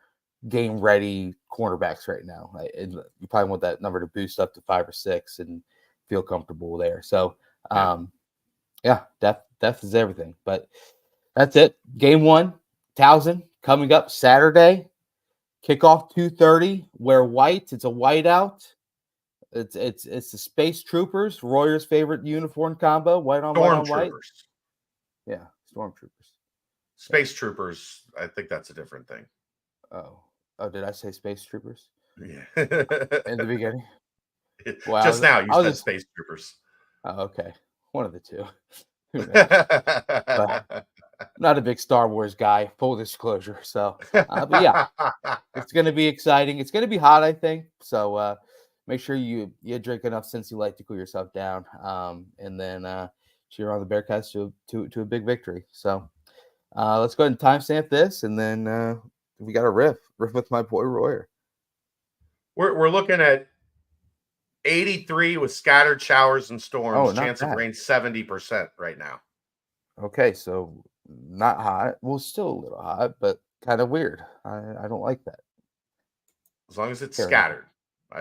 game-ready cornerbacks right now. You probably want that number to boost up to 5 or 6 and feel comfortable there. So, depth is everything. But that's it. Game 1, Towson, coming up Saturday. Kickoff 2:30. Wear white. It's a whiteout. It's the Space Troopers, Royer's favorite uniform combo, white on white on white. Yeah, Stormtroopers. Space Troopers, I think that's a different thing. Oh, did I say Space Troopers? Yeah. In the beginning? Well, just now you said Space Troopers. Oh, okay. One of the two. But not a big Star Wars guy, full disclosure. So, but yeah, it's going to be exciting. It's going to be hot, I think. So, make sure you drink enough Cincy Light to cool yourself down, and then cheer on the Bearcats to a big victory. So let's go ahead and timestamp this, and then we got a riff with my boy Royer. We're looking at 83 with scattered showers and storms. Chance of rain 70% right now. Okay, so not hot. Well, still a little hot, but kind of weird. I don't like that. As long as it's scattered.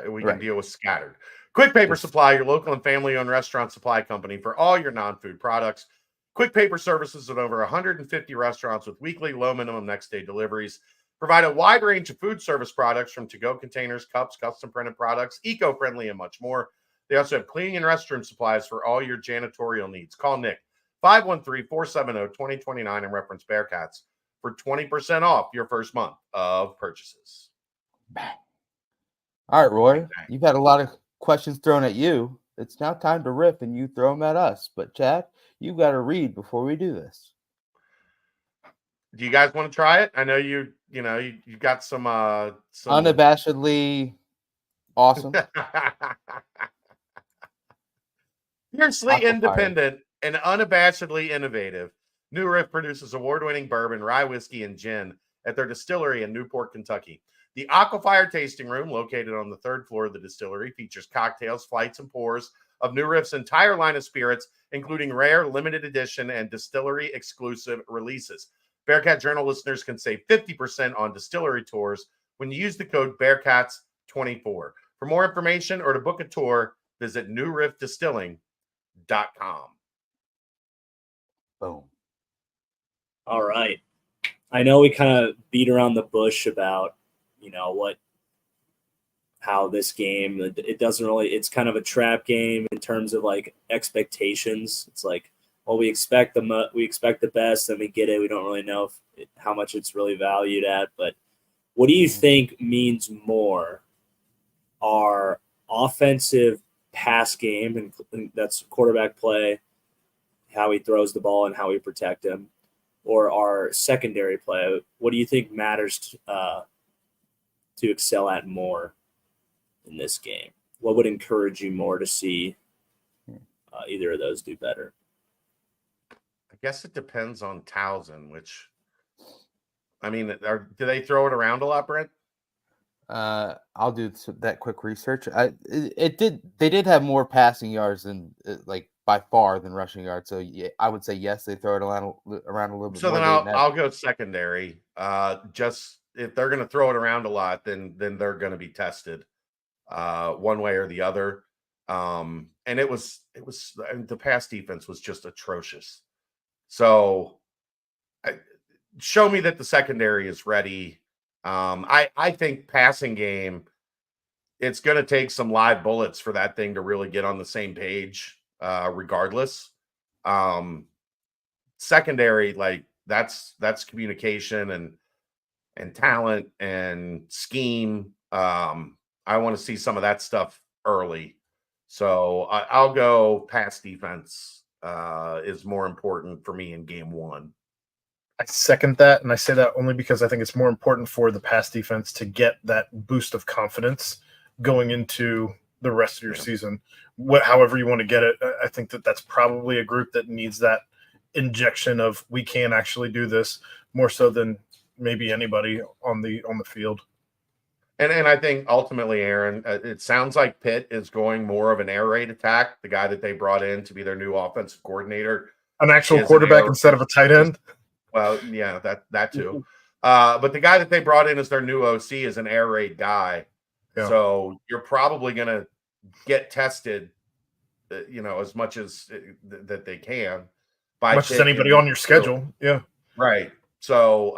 We can deal with scattered. Quick Paper Supply, your local and family-owned restaurant supply company for all your non-food products. Quick Paper services at over 150 restaurants with weekly low minimum next-day deliveries. Provide a wide range of food service products from to-go containers, cups, custom printed products, eco-friendly, and much more. They also have cleaning and restroom supplies for all your janitorial needs. Call Nick, 513-470-2029, and reference Bearcats for 20% off your first month of purchases. All right, Roy, you've had a lot of questions thrown at you. It's now time to riff, and you throw them at us. But, Chad, you've got to read before we do this. Do you guys want to try it? I know you got some unabashedly awesome. Fiercely independent and unabashedly innovative, New Riff produces award-winning bourbon, rye whiskey, and gin at their distillery in Newport, Kentucky. The Aquafire Tasting Room, located on the 3rd floor of the distillery, features cocktails, flights, and pours of New Riff's entire line of spirits, including rare, limited edition, and distillery-exclusive releases. Bearcat Journal listeners can save 50% on distillery tours when you use the code BEARCATS24. For more information or to book a tour, visit newriffdistilling.com. Boom. All right. I know we kind of beat around the bush about how this game, it doesn't really, it's kind of a trap game in terms of expectations. It's like, well, we expect the best, and we get it. We don't really know how much it's really valued at. But what do you think means more? Our offensive pass game, and that's quarterback play, how he throws the ball and how we protect him, or our secondary play? What do you think matters to excel at more in this game? What would encourage you more to see either of those do better? I guess it depends on Towson, which, do they throw it around a lot, Brent? I'll do that quick research. They did have more passing yards than by far than rushing yards. So yeah, I would say yes, they throw it around a little bit. So more. then I'll go secondary. Just if they're going to throw it around a lot, then they're going to be tested one way or the other. And it was the pass defense was just atrocious. So show me that the secondary is ready. I think passing game, it's going to take some live bullets for that thing to really get on the same page, regardless. Secondary, that's communication and talent and scheme. I want to see some of that stuff early. So I'll go pass defense is more important for me in game one. second that, and I say that only because I think it's more important for the pass defense to get that boost of confidence going into the rest of your season. However you want to get it, I think that's probably a group that needs that injection of we can actually do this more so than maybe anybody on the field. And I think ultimately, Aaron, it sounds like Pitt is going more of an air raid attack. The guy that they brought in to be their new offensive coordinator, an actual quarterback instead of a tight end. Well, yeah, that too. But the guy that they brought in as their new OC is an air raid guy. Yeah. So you're probably going to get tested, as much as that they can. By much as anybody on your schedule. Yeah. Right. So,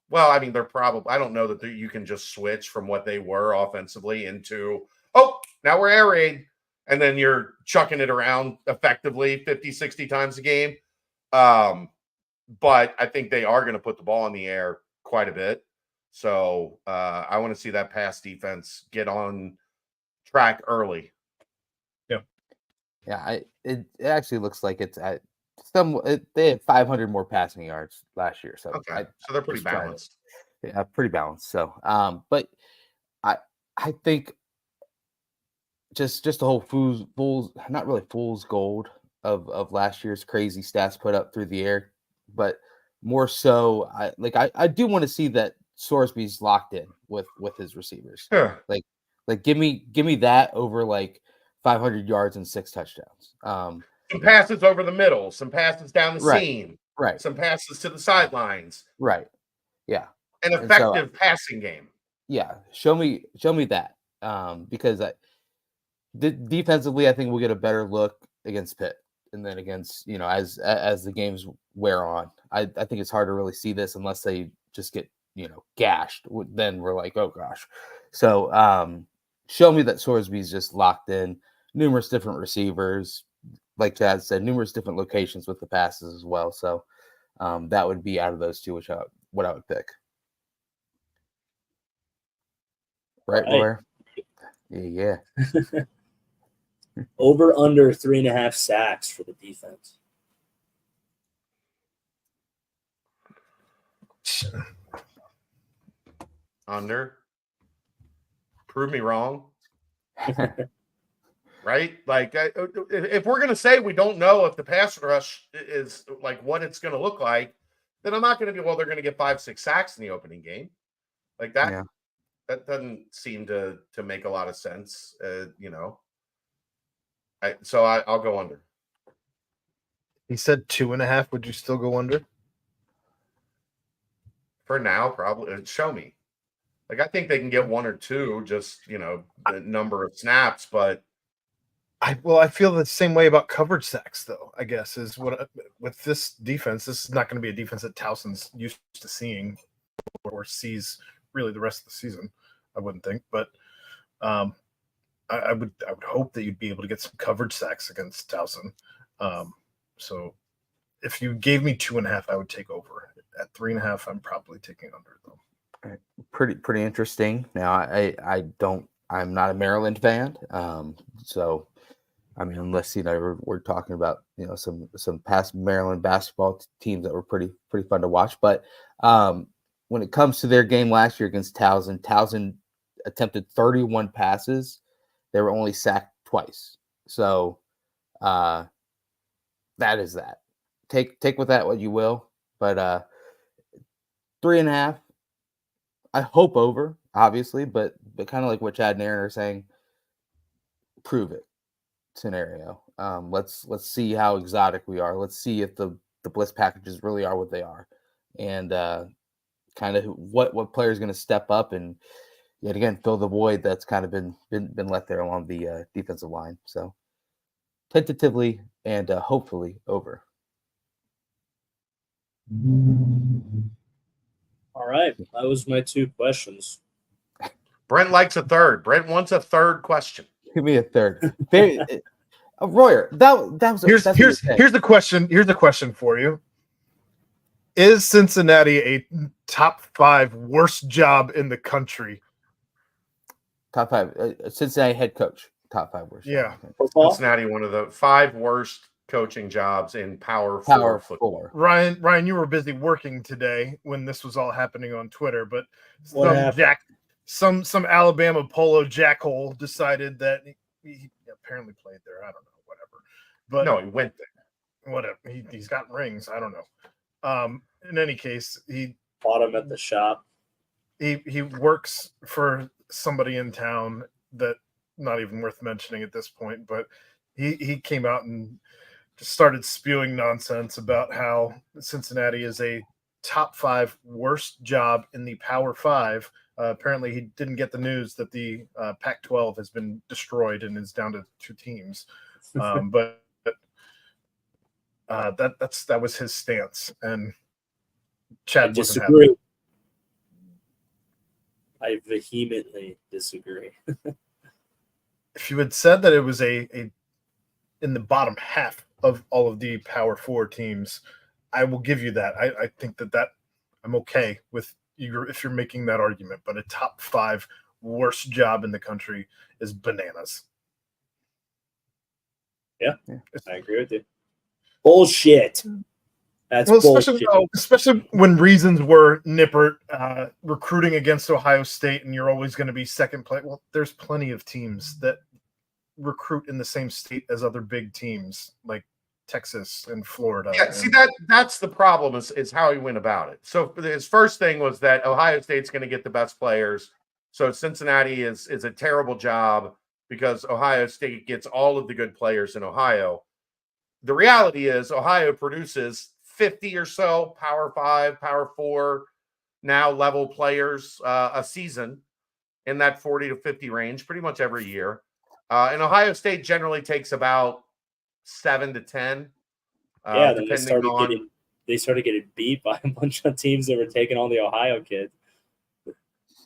well, I mean, they're probably – I don't know that you can just switch from what they were offensively into, now we're air raid, and then you're chucking it around effectively 50, 60 times a game. But I think they are going to put the ball in the air quite a bit. So I want to see that pass defense get on track early. Yeah. Yeah, it actually looks like it's at they had 500 more passing yards last year. So okay. So they're pretty balanced. Yeah, pretty balanced. So but I think just the whole fool's not really fool's gold of last year's crazy stats put up through the air, but more so I do want to see that Sorsby's locked in with his receivers. Yeah. Like give me that over like 500 yards and 6 touchdowns. Some passes over the middle, some passes down the seam, right? Some passes to the sidelines, right? Yeah, an effective passing game. Yeah, show me that because defensively, I think we'll get a better look against Pitt, and then against as the games wear on. I think it's hard to really see this unless they just get gashed. Then we're like, oh gosh. So show me that Sorsby's just locked in, numerous different receivers. Like Chad said, numerous different locations with the passes as well. So that would be out of those two, what I would pick. Right, Laura? Yeah. Over under 3.5 sacks for the defense. Under. Prove me wrong. Right? Like, if we're going to say we don't know if the pass rush is like what it's going to look like, then I'm not going to be, they're going to get 5-6 sacks in the opening game. Like that. Yeah. That doesn't seem to make a lot of sense. So I'll go under. He said 2.5. Would you still go under? For now, probably. Show me. Like, I think they can get 1 or 2, just, the number of snaps, but. I feel the same way about coverage sacks, though, I guess, is what with this defense. This is not going to be a defense that Towson's used to seeing or sees really the rest of the season, I wouldn't think. But I would hope that you'd be able to get some coverage sacks against Towson. So if you gave me 2.5, I would take over. At 3.5, I'm probably taking under, though. Pretty interesting. Now, I'm not a Maryland fan, so. I mean, unless we're talking about some past Maryland basketball teams that were pretty fun to watch. But when it comes to their game last year against Towson attempted 31 passes. They were only sacked twice. So that is that. Take with that what you will. But 3.5. I hope over, obviously, but kind of like what Chad and Aaron are saying, prove it. Scenario. Let's see how exotic we are. Let's see if the blitz packages really are what they are, and kind of what player is going to step up and yet again fill the void that's kind of been left there along the defensive line. So tentatively and hopefully over. All right, that was my 2 questions. Brent likes a third. Brent wants a third question. Give me a third. Royer, that was here's the question. Here's the question for you. Is Cincinnati a top 5 worst job in the country? Top 5. Cincinnati head coach. Top 5 worst. Yeah. Cincinnati, one of the 5 worst coaching jobs in Power Power 4 football. 4. Ryan, you were busy working today when this was all happening on Twitter, but What happened? some Alabama polo jackhole decided that he apparently played there. I don't know, whatever. But No, he went there. whatever. He's got rings. I don't know. In any case, he Bought him at the shop. he works for somebody in town that not even worth mentioning at this point, but he came out and just started spewing nonsense about how Cincinnati is a top 5 worst job in the Power 5. Apparently, he didn't get the news that the Pac-12 has been destroyed and is down to 2 teams. But that was his stance, and Chad I wasn't happy. disagree. I vehemently disagree. If you had said that it was a in the bottom half of all of the Power 4 teams, I will give you that. I think that I'm okay with you if you're making that argument, but a top 5 worst job in the country is bananas. Yeah. I agree with you. Bullshit. That's bullshit. Especially when reasons were Nippert recruiting against Ohio State, and you're always going to be second place. Well, there's plenty of teams that recruit in the same state as other big teams like Texas and Florida. Yeah, see that's the problem is how he went about it. So his first thing was that Ohio State's going to get the best players. So Cincinnati is a terrible job because Ohio State gets all of the good players in Ohio. The reality is Ohio produces 50 or so Power 5, Power 4 now level players a season in that 40 to 50 range pretty much every year. And Ohio State generally takes about 7 to 10. Yeah, then they started getting beat by a bunch of teams that were taking all the Ohio kids.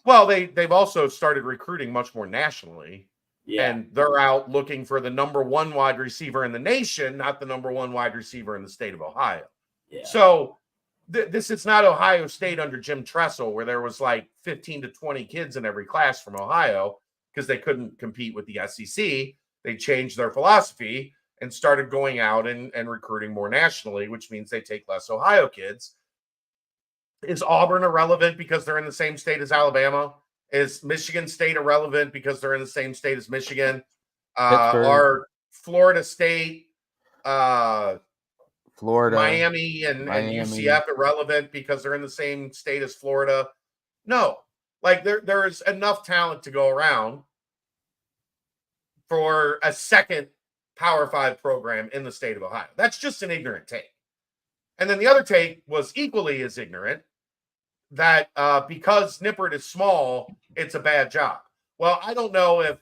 Well, they've also started recruiting much more nationally. Yeah. And they're out looking for the number 1 wide receiver in the nation, not the number 1 wide receiver in the state of Ohio. Yeah. So this is not Ohio State under Jim Tressel, where there was like 15 to 20 kids in every class from Ohio because they couldn't compete with the SEC. They changed their philosophy and started going out and recruiting more nationally, which means they take less Ohio kids. Is Auburn irrelevant because they're in the same state as Alabama? Is Michigan State irrelevant because they're in the same state as Michigan? Are Florida State, Florida, Miami, and UCF irrelevant because they're in the same state as Florida? No. Like there is enough talent to go around for a second Power 5 program in the state of Ohio. That's just an ignorant take. And then the other take was equally as ignorant, that because Nippert is small, it's a bad job. Well, I don't know if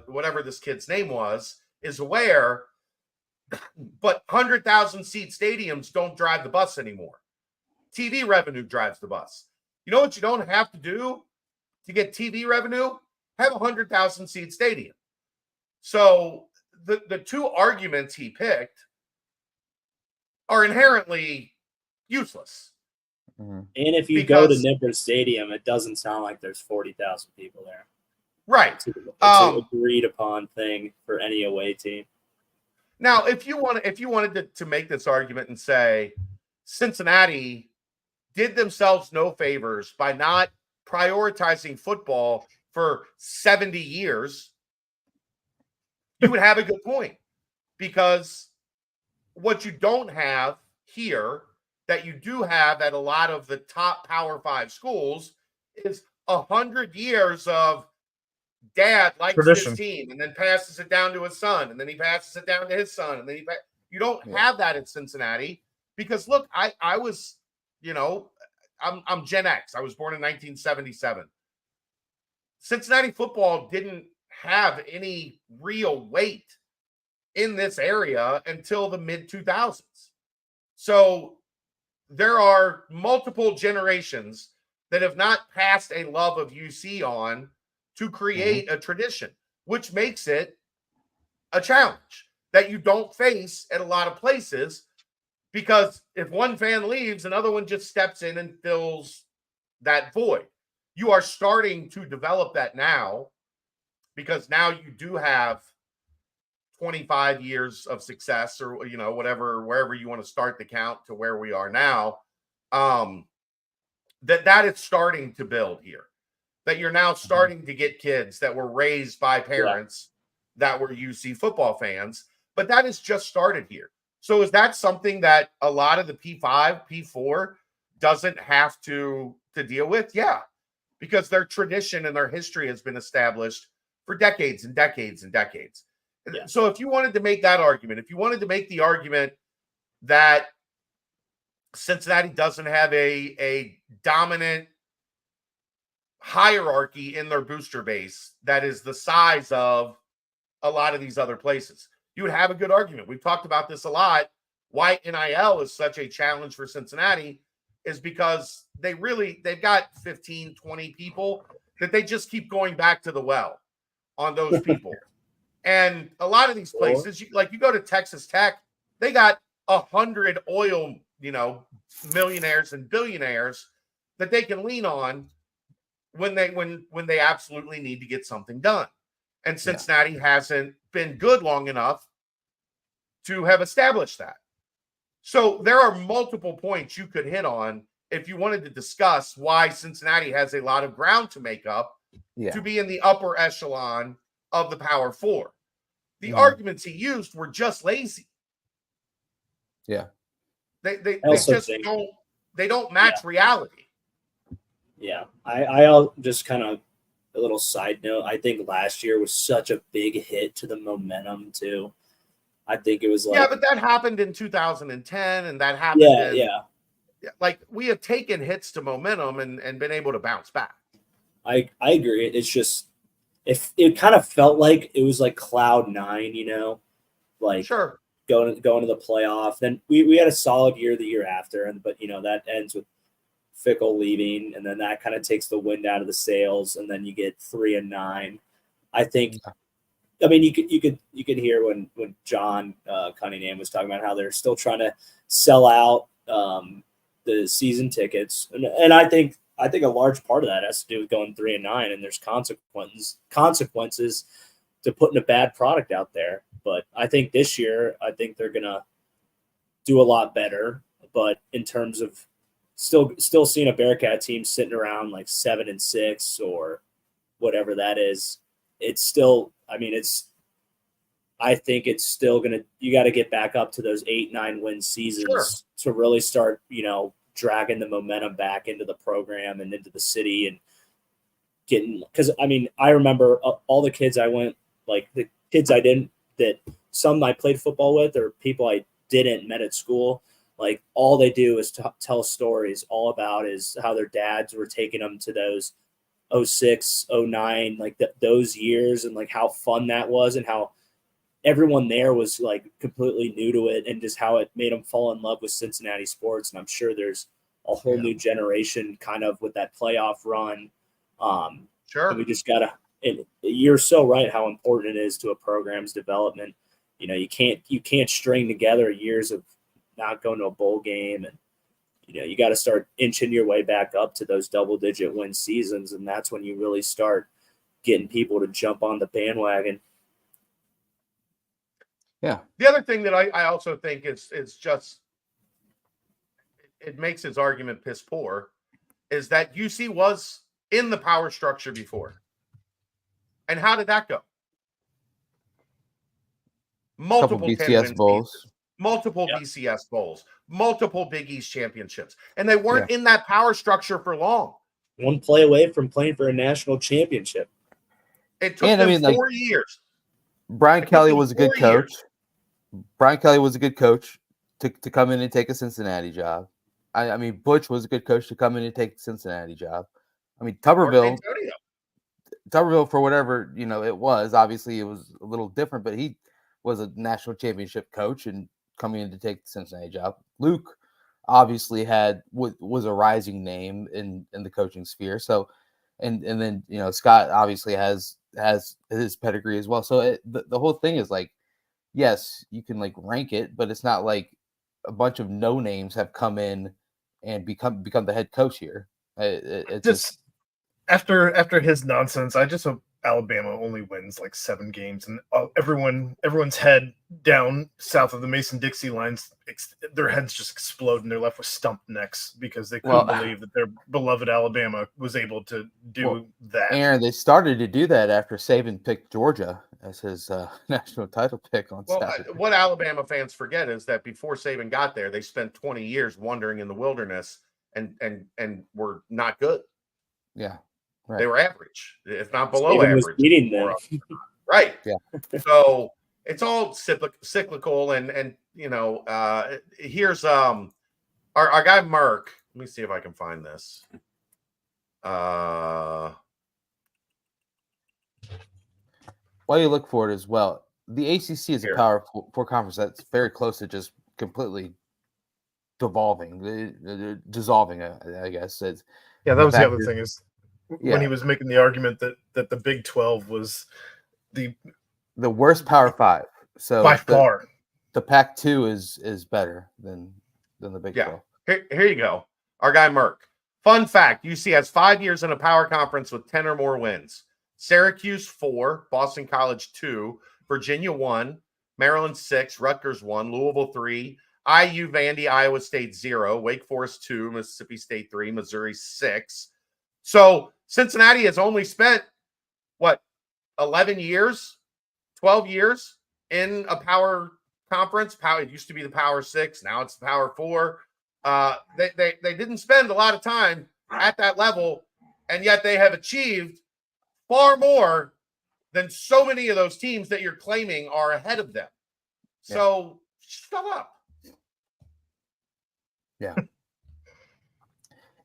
whatever this kid's name was is aware, but 100,000 seat stadiums don't drive the bus anymore. TV revenue drives the bus. You know what you don't have to do to get TV revenue? Have a 100,000 seat stadium. So the 2 arguments he picked are inherently useless. Mm-hmm. And if you go to Nippert Stadium, it doesn't sound like there's 40,000 people there. Right. It's an agreed upon thing for any away team. Now, if you wanted to make this argument and say Cincinnati did themselves no favors by not prioritizing football for 70 years, you would have a good point. Because what you don't have here that you do have at a lot of the top Power 5 schools is 100 years of dad likes tradition. His team and then passes it down to his son, and then he passes it down to his son, and then you don't have that at Cincinnati because look, I was, I'm Gen X. I was born in 1977. Cincinnati football didn't have any real weight in this area until the mid 2000s. So there are multiple generations that have not passed a love of UC on to create a tradition, which makes it a challenge that you don't face at a lot of places, because if one fan leaves, another one just steps in and fills that void. You are starting to develop that now, because now you do have 25 years of success, or whatever, wherever you want to start the count to where we are now, that it's starting to build here. That you're now starting to get kids that were raised by parents that were UC football fans, but that has just started here. So is that something that a lot of the P5, P4 doesn't have to deal with? Yeah, because their tradition and their history has been established for decades and decades and decades. Yeah. So if you wanted to make that argument, if you wanted to make the argument that Cincinnati doesn't have a dominant hierarchy in their booster base that is the size of a lot of these other places, you would have a good argument. We've talked about this a lot. Why NIL is such a challenge for Cincinnati is because they've got 15, 20 people that they just keep going back to the well on those people. And a lot of these places, you go to Texas Tech, they got 100 oil, millionaires and billionaires that they can lean on when they absolutely need to get something done. And Cincinnati hasn't been good long enough to have established that. So there are multiple points you could hit on if you wanted to discuss why Cincinnati has a lot of ground to make up to be in the upper echelon of the Power Four. The arguments he used were just lazy. Yeah. They just don't match reality. Yeah. I'll just kind of a little side note. I think last year was such a big hit to the momentum too. I think it was but that happened in 2010 and that happened like we have taken hits to momentum and been able to bounce back. I agree. It's just if it kind of felt like it was like cloud nine, like sure going to the playoff. Then we had a solid year the year after, but that ends with Fickle leaving, and then that kind of takes the wind out of the sails, and then you get 3-9. I think. I mean, you could hear when John Cunningham was talking about how they're still trying to sell out the season tickets, and I think a large part of that has to do with going 3-9, and there's consequences to putting a bad product out there. But I think this year, they're gonna do a lot better. But in terms of still seeing a Bearcat team sitting around like 7-6 or whatever that is, it's still. I mean, I think it's still you got to get back up to those 8-9 win seasons to really start, dragging the momentum back into the program and into the city and because I mean, I remember all the kids the kids that some I played football with or people I didn't met at school, like all they do is tell stories all about is how their dads were taking them to those 06, 09, like those years and like how fun that was and how everyone there was like completely new to it and just how it made them fall in love with Cincinnati sports. And I'm sure there's a whole new generation kind of with that playoff run. Sure. And we just gotta, and you're so right how important it is to a program's development. You can't string together years of not going to a bowl game and you got to start inching your way back up to those double-digit win seasons, and that's when you really start getting people to jump on the bandwagon. Yeah. The other thing that I also think is just it makes his argument piss poor is that UC was in the power structure before. And how did that go? Multiple BCS bowls. Seasons. Multiple BCS bowls, multiple Big East championships, and they weren't in that power structure for long. One play away from playing for a national championship. It took them 4 years. Brian Kelly was a good coach. Brian Kelly was a good coach to come in and take a Cincinnati job. I mean, Butch was a good coach to come in and take the Cincinnati job. I mean, Tuberville, for whatever, it was. Obviously, it was a little different, but he was a national championship coach and coming in to take the Cincinnati job. Luke obviously was a rising name in the coaching sphere. So, and then Scott obviously has his pedigree as well. So the whole thing is like, yes, you can like rank it, but it's not like a bunch of no names have come in and become the head coach here. It just after his nonsense, I Alabama only wins like 7 games, and everyone's head down south of the Mason-Dixie lines, their heads just explode, and they're left with stumped necks because they couldn't believe that their beloved Alabama was able to do that. Aaron, they started to do that after Saban picked Georgia as his national title pick on Saturday. What Alabama fans forget is that before Saban got there, they spent 20 years wandering in the wilderness and were not good. Yeah. Right. They were average, if not below Saban average. was beating them. Right. Yeah. So it's all cyclical, and here's our guy Merck. Let me see if I can find this. While you look for it as well, the ACC is a Power 4 conference that's very close to just completely dissolving. I guess. That was the other thing is when he was making the argument that the Big 12 was the worst Power 5. So by far, the Pac-2 is better than the Big 12. Here you go. Our guy Merck. Fun fact: UC has 5 years in a power conference with 10 or more wins. Syracuse 4, Boston College 2, Virginia 1, Maryland 6, Rutgers 1, Louisville 3, IU, Vandy, Iowa State 0, Wake Forest 2, Mississippi State 3, Missouri 6. So Cincinnati has only spent 11 years, 12 years in a power conference. It used to be the Power 6, now it's the Power 4. They didn't spend a lot of time at that level, and yet they have achieved far more than so many of those teams that you're claiming are ahead of them. So shut up. Yeah.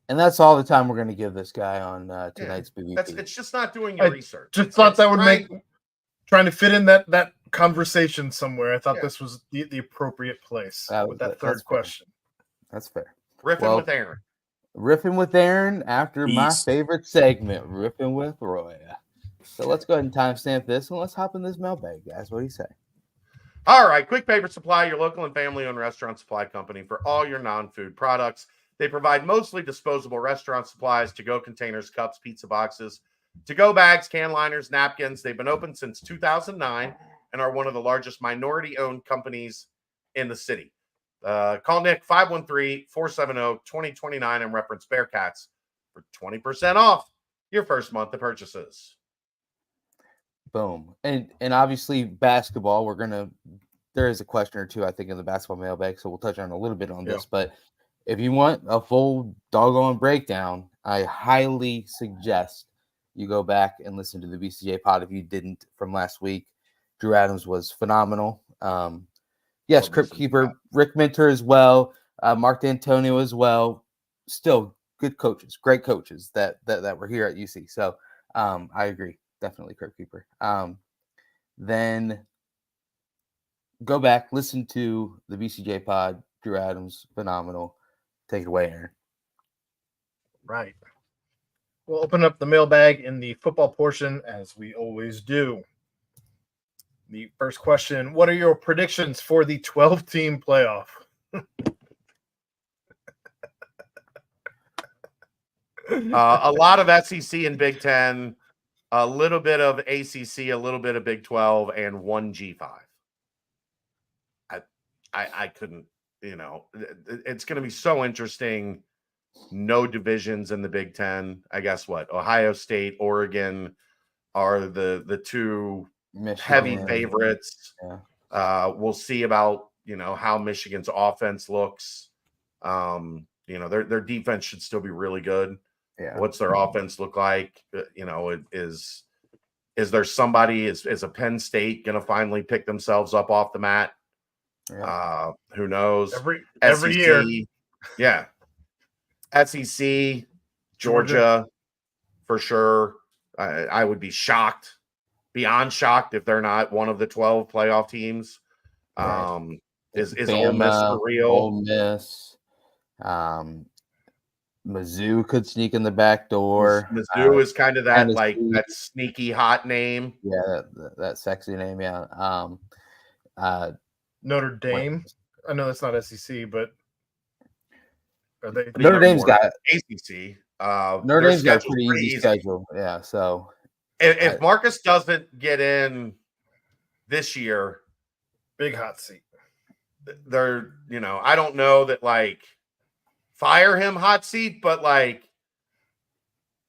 And that's all the time we're going to give this guy on tonight's BBP. It's just not doing your research. Just thought that would make trying to fit in that conversation somewhere. I thought this was the appropriate place with that third question. That's fair. Riffing with Aaron. Riffing with Aaron after my favorite segment, Riffing with Roy. So let's go ahead and timestamp this and let's hop in this mailbag, guys. What do you say? All right. Quick Paper Supply, your local and family-owned restaurant supply company for all your non-food products. They provide mostly disposable restaurant supplies, to-go containers, cups, pizza boxes, to-go bags, can liners, napkins. They've been open since 2009 and are one of the largest minority-owned companies in the city. Call Nick 513-470-2029 and reference Bearcats for 20% off your first month of purchases. Boom. And obviously basketball, there is a question or two, I think, in the basketball mailbag, so we'll touch on a little bit on this. But if you want a full doggone breakdown, I highly suggest you go back and listen to the BCJ pod if you didn't from last week. Drew Adams was phenomenal. Yes, Crypt Keeper, Rick Minter as well, Mark D'Antonio as well. Still good coaches, great coaches that were here at UC. So I agree. Definitely Crypt Keeper. Then go back, listen to the BCJ pod. Drew Adams, phenomenal. Take it away, Aaron. Right. We'll open up the mailbag in the football portion as we always do. The first question: what are your predictions for the 12-team playoff? A lot of SEC and Big Ten, a little bit of ACC, a little bit of Big 12, and one G5. I couldn't, it's going to be so interesting. No divisions in the Big Ten. I guess Ohio State, Oregon are the two heavy favorites. We'll see about how Michigan's offense looks. Their defense should still be really good. What's their offense look like? Is there somebody? Is a Penn State going to finally pick themselves up off the mat? Who knows? Every year. Yeah. SEC, Georgia, for sure. I would be shocked, beyond shocked, if they're not one of the 12 playoff teams. Is Bama, Ole Miss for real? Ole Miss. Mizzou could sneak in the back door. Mizzou is kind of that that sneaky hot name. Yeah, that sexy name. Yeah. Notre Dame. I know that's not SEC, but are they? Notre Dame's got ACC. Notre Dame's got a pretty easy schedule. Yeah, so If Marcus doesn't get in this year, Big hot seat. they're, I don't know that fire him hot seat, but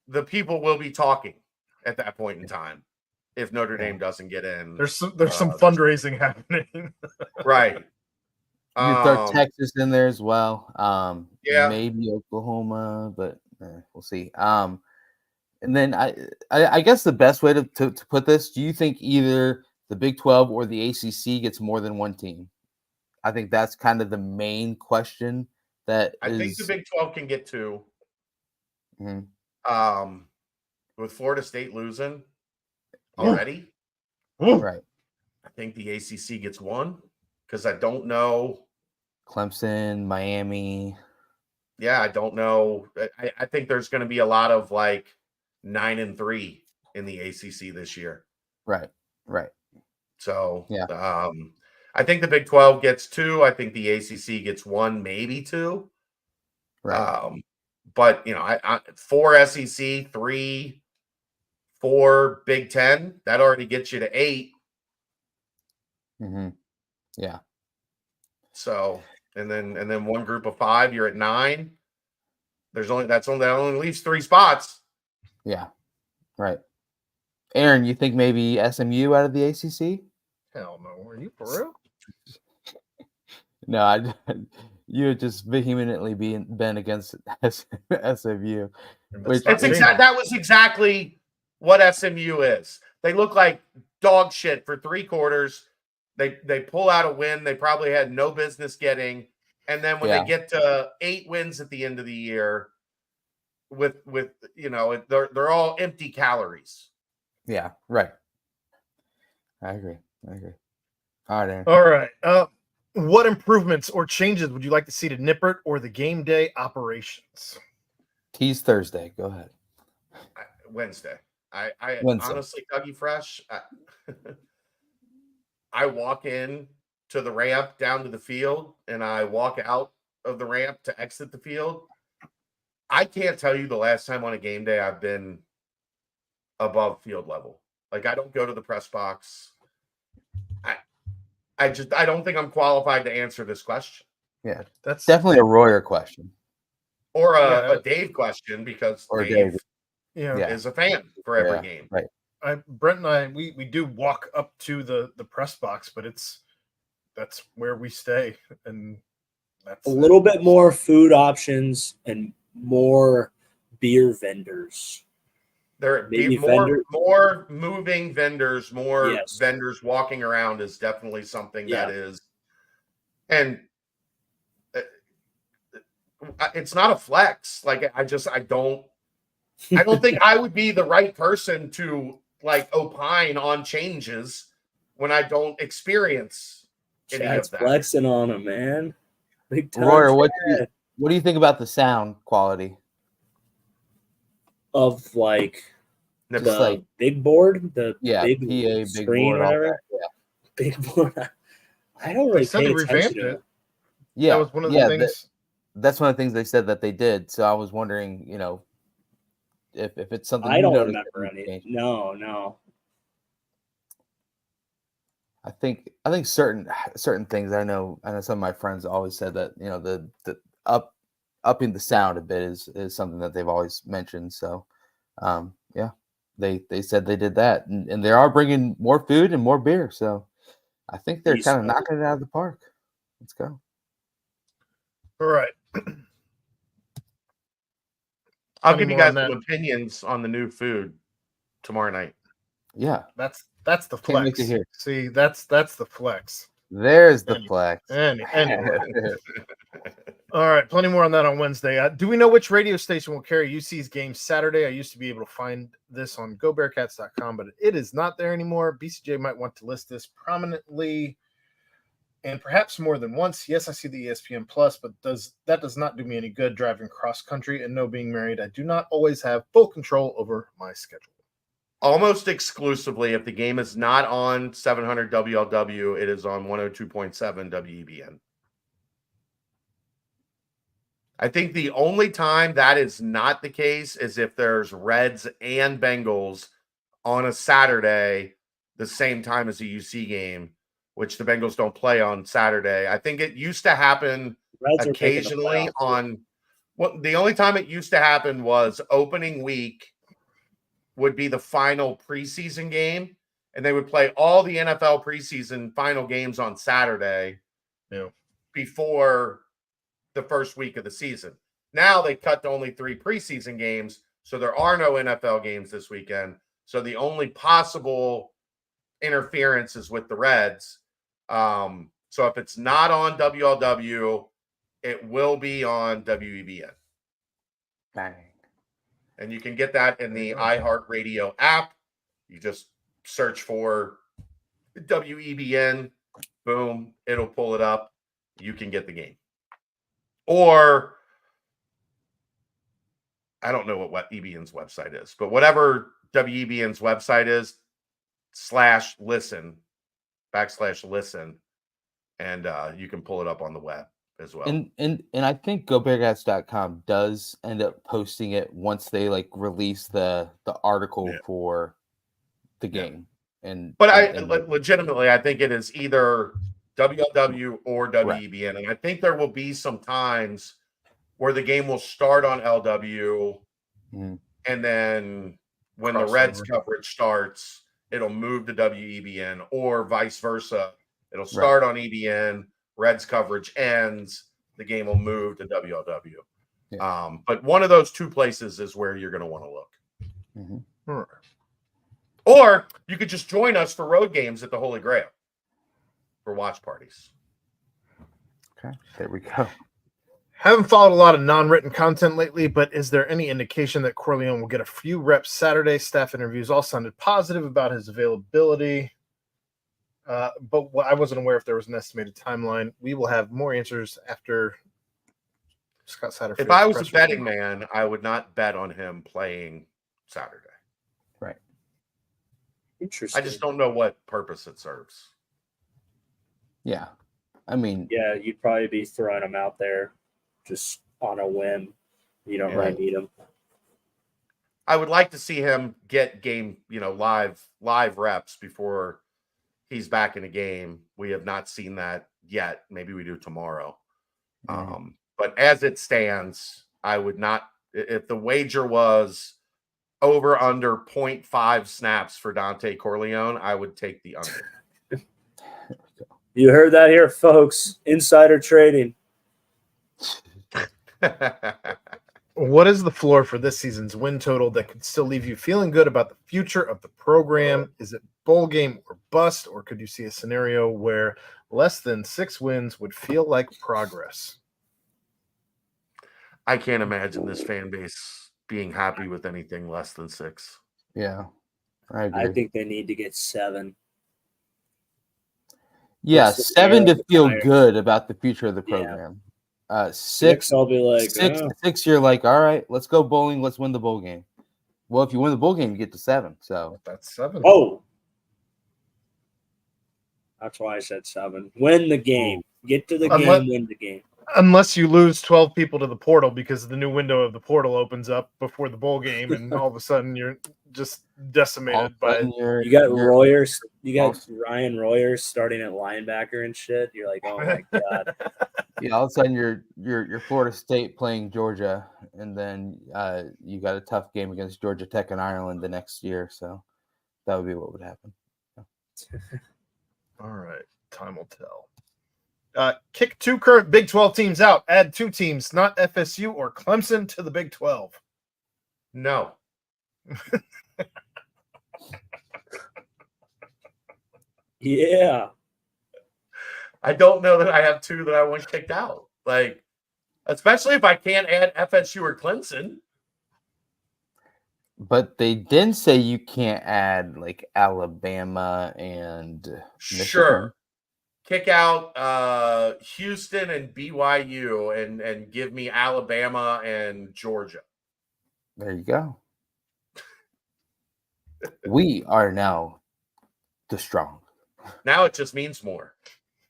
the people will be talking at that point in time if Notre Dame doesn't get in. There's some fundraising happening. Right. You can throw Texas in there as well. Yeah. Maybe Oklahoma, but we'll see. And then I guess the best way to put this, do you think either the Big 12 or the ACC gets more than one team? I think that's kind of the main question. I think the Big 12 can get two. Mm-hmm. With Florida State losing already, right? I think the ACC gets one because I don't know Clemson, Miami. Yeah, I don't know. I think there's going to be a lot of 9-3 in the ACC this year. Right. So yeah, I think the Big 12 gets two. I think the ACC gets one, maybe two. Right. But I 4 SEC, 3, 4 Big 10. That already gets you to 8. Mm-hmm. Yeah. So and then one group of 5, you're at 9. That only leaves 3 spots. Yeah. Right. Aaron, you think maybe SMU out of the ACC? Hell no. Are you for real? No, you had just vehemently been against SMU. That was exactly what SMU is. They look like dog shit for 3 quarters. They pull out a win they probably had no business getting, and then when they get to 8 wins at the end of the year, with they're all empty calories. Yeah, right. I agree. All right, Aaron. All right. What improvements or changes would you like to see to Nippert or the game day operations? Tease Thursday. Go ahead. Wednesday. I Wednesday. Honestly, Dougie Fresh, I walk in to the ramp down to the field and I walk out of the ramp to exit the field. I can't tell you the last time on a game day I've been above field level. I don't go to the press box. I don't think I'm qualified to answer this question. Yeah, that's definitely a Royer question. Or a Dave question because Dave is a fan for every game. Right. Brent and I, we do walk up to the press box, but that's where we stay, and that's a little bit more food options and more beer vendors. There more moving vendors, vendors walking around is definitely something that is, and it's not a flex. I don't think I would be the right person to opine on changes when I don't experience any of that. Flexing on them, man. Big time. Royer, what do you think about the sound quality of the big board, the big PA, screen, big board, whatever? Big board. I don't really pay attention to it. Yeah, that was one of the things. That's one of the things they said that they did. So I was wondering, if it's something I don't remember any. No. I think certain things. I know some of my friends always said that the upping the sound a bit is something that they've always mentioned. So they said they did that, and they are bringing more food and more beer. So I think they're kind of knocking it out of the park. Let's go. All right. I'll give you guys some opinions on the new food tomorrow night. Yeah, that's the flex. See, that's the flex. There's the flex. Anyway. All right, plenty more on that on Wednesday. Do we know which radio station will carry UC's game Saturday? I used to be able to find this on GoBearcats.com, but it is not there anymore. BCJ might want to list this prominently and perhaps more than once. Yes, I see the ESPN Plus, but that does not do me any good driving cross country, and no, being married, I do not always have full control over my schedule. Almost exclusively, if the game is not on 700 WLW, it is on 102.7 WEBN. I think the only time that is not the case is if there's Reds and Bengals on a Saturday, the same time as a UC game, which the Bengals don't play on Saturday. I think it used to happen Reds are making the occasionally playoffs. on well, the only time it used to happen was opening week would be the final preseason game, and they would play all the NFL preseason final games on Saturday before the first week of the season. Now they cut to only 3 preseason games, so there are no NFL games this weekend. So the only possible interference is with the Reds. So if it's not on WLW, it will be on WEBN. Bang. And you can get that in the iHeartRadio app. You just search for WEBN. Boom. It'll pull it up. You can get the game. Or I don't know what EBN's website is, but whatever WEBN's website is, /listen, /listen, and you can pull it up on the web as well. And I think GoBearcats.com does end up posting it once they like release the article for the game. But legitimately, I think it is either WLW or WEBN, and I think there will be some times where the game will start on LW, and then when the Reds coverage starts, it'll move to WEBN, or vice versa. It'll start on EBN, Reds coverage ends, the game will move to WLW. Yeah. But one of those two places is where you're going to want to look. Or you could just join us for road games at the Holy Grail for watch parties. Okay, there we go. Haven't followed a lot of non-written content lately, but is there any indication that Corleone will get a few reps Saturday? Staff interviews all sounded positive about his availability, but I wasn't aware if there was an estimated timeline. We will have more answers after Scott Satterfield. If I was a betting man, I would not bet on him playing Saturday. Right. Interesting. I just don't know what purpose it serves. Yeah. I mean, yeah, you'd probably be throwing him out there just on a whim. You don't really need him. I would like to see him get game, live reps before he's back in a game. We have not seen that yet. Maybe we do tomorrow. But as it stands, I would not, if the wager was over under 0.5 snaps for Dante Corleone, I would take the under. You heard that here, folks. Insider trading. What is the floor for this season's win total that could still leave you feeling good about the future of the program? Is it bowl game or bust, or could you see a scenario where less than 6 wins would feel like progress? I can't imagine this fan base being happy with anything less than 6. Yeah, I agree. I think they need to get 7. Yeah, 7 to feel good about the future of the program. 6, I'll be like 6. You're like, all right, let's go bowling. Let's win the bowl game. Well, if you win the bowl game, you get to 7. So that's 7. Oh, that's why I said 7. Win the game. Get to the game. Win the game. Unless you lose 12 people to the portal because the new window of the portal opens up before the bowl game, and all of a sudden you're just decimated by it. You got Royers. You got Ryan Royers starting at linebacker and shit. You're like, oh my god. Yeah, all of a sudden you're Florida State playing Georgia, and then you got a tough game against Georgia Tech and Ireland the next year. So that would be what would happen. All right, time will tell. Kick 2 current Big 12 teams out. Add 2 teams, not FSU or Clemson, to the Big 12. No. Yeah. I don't know that I have 2 that I want kicked out. Like, especially if I can't add FSU or Clemson. But they didn't say you can't add like Alabama and Michigan. Sure. Kick out Houston and BYU and give me Alabama and Georgia. There you go. We are now the strong. Now it just means more.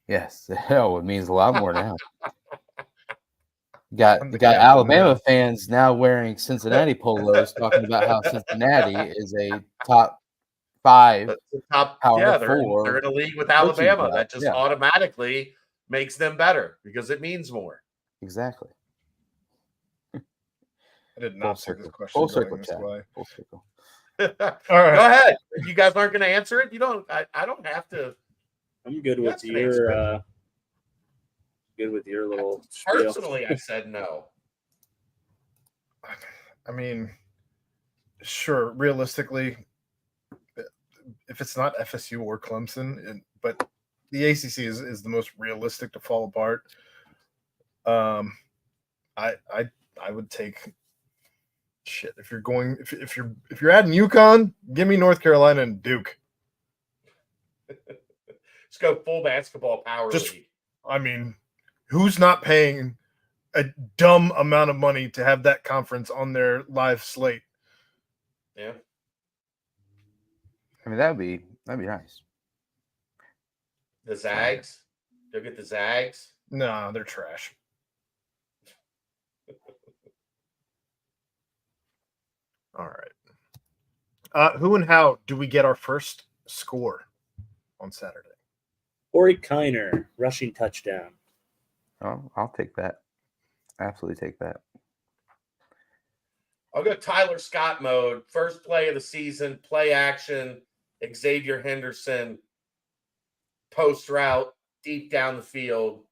Yes. Hell, it means a lot more now. Got Alabama fans now wearing Cincinnati polos talking about how Cincinnati is a top 5 That's the top. Power Yeah, they're Four in a league with coaching Alabama. staff. That just Yeah. automatically makes them better because it means more. Exactly. I did Full not see this circle. question Full going circle, this Chad. way. Full circle. All right. Go ahead. You guys aren't going to answer it. You don't. I don't have to. I'm good You with guys can answer it. your little spiel. Personally, I said no. I mean, sure, realistically, if it's not FSU or Clemson, but the ACC is the most realistic to fall apart. I would take shit if you're going if you're adding UConn, give me North Carolina and Duke. Let's go full basketball power league. I mean, who's not paying a dumb amount of money to have that conference on their live slate? Yeah. I mean, that'd be nice. The Zags. Go get the Zags. No, they're trash. All right. Who and how do we get our first score on Saturday? Corey Kiner, rushing touchdown. Oh, I'll take that. Absolutely take that. I'll go Tyler Scott mode. First play of the season, play action, Xavier Henderson, post route, deep down the field,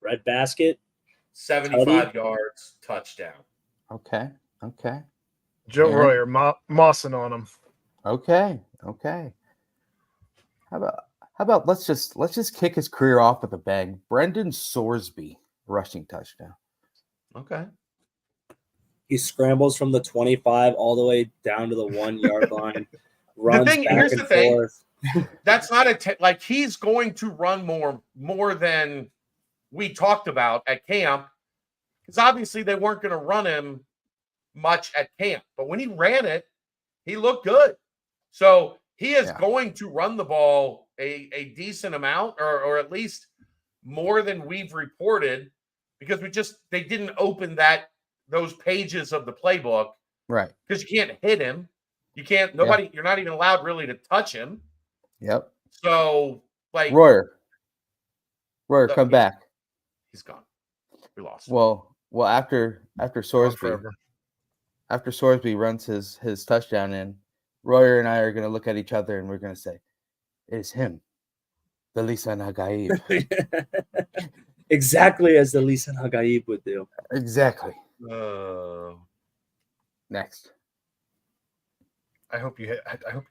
Red basket. 75 yards, touchdown. Okay. Joe Aaron? Royer, mossing on him. Okay. How about let's just kick his career off with a bang. Brendan Sorsby, rushing touchdown. Okay. He scrambles from the 25 all the way down to the 1 yard line. Runs Here's back the and thing. forth. That's not like he's going to run more than we talked about at camp, because obviously they weren't going to run him much at camp. But when he ran it, he looked good. So he is going to run the ball a decent amount, or at least more than we've reported, because they didn't open those pages of the playbook. Right. Because you can't hit him. You can't, you're not even allowed really to touch him. Yep. So, like, Royer, come back. He's gone. We lost. Well, after Sorsby runs his touchdown in, Royer and I are going to look at each other and we're going to say, "It's him, the Lisa Nagaib." Exactly as the Lisa Nagaib would do. Exactly. Next. I hope you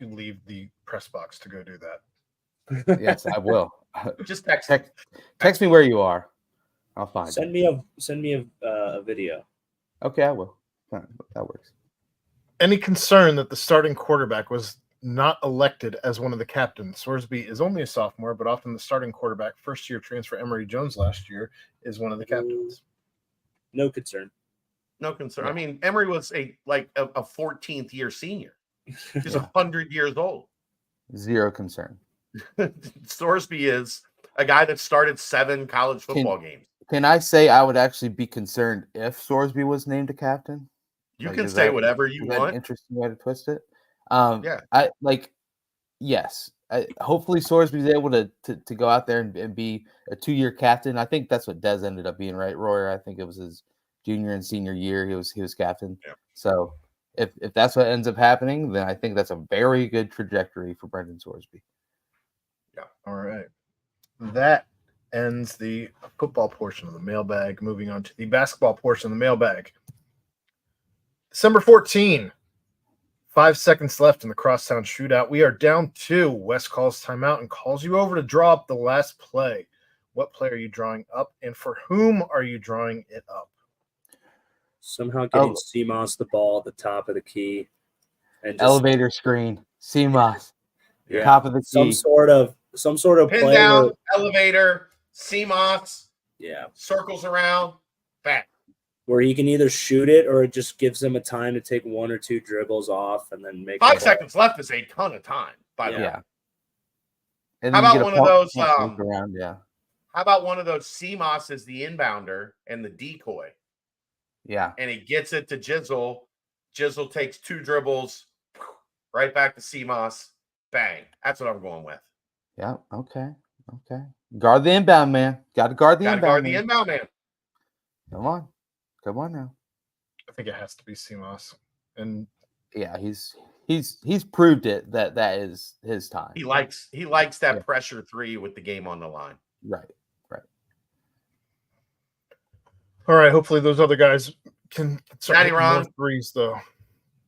leave the press box to go do that. Yes, I will. Just text me where you are. I'll find it. Send me a video. Okay, I will. Fine, that works. Any concern that the starting quarterback was not elected as one of the captains? Sorsby is only a sophomore, but often the starting quarterback, first-year transfer Emory Jones last year, is one of the captains. No concern. No concern. I mean, Emory was a 14th year senior. He's 100 years old. Zero concern. Sorsby is a guy that started 7 college football games. Can I say I would actually be concerned if Sorsby was named a captain? You can say whatever you want. Interesting way to twist it. Yes. Hopefully Sorsby's able to go out there and be a 2-year captain. I think that's what Dez ended up being, right, Royer? I think it was his junior and senior year he was captain. Yeah. So if that's what ends up happening, then I think that's a very good trajectory for Brendan Sorsby. Yeah. All right. That ends the football portion of the mailbag. Moving on to the basketball portion of the mailbag. December 14, 5 seconds left in the crosstown shootout. We are down 2. Wes calls timeout and calls you over to draw up the last play. What play are you drawing up, and for whom are you drawing it up? Somehow getting CMOS the ball at the top of the key. And just, elevator screen, CMOS, top of the key. Some sort of pin play down, elevator, CMOS, circles around, back. Where he can either shoot it or it just gives him a time to take 1 or 2 dribbles off and then make 5 seconds left is a ton of time, by the way. And how about one of those? Around, How about one of those CMOS as the inbounder and the decoy? Yeah. And he gets it to Jizzle. Jizzle takes 2 dribbles, right back to CMOS. Bang. That's what I'm going with. Yeah. Okay. Guard the inbound, man. Got to guard the Got to inbound. guard the man. inbound man. Come on now. I think it has to be CMOS. And Yeah, he's proved it that is his time. He likes that pressure three with the game on the line. Right. all right, hopefully those other guys can start Natty hitting Ron. more threes, though.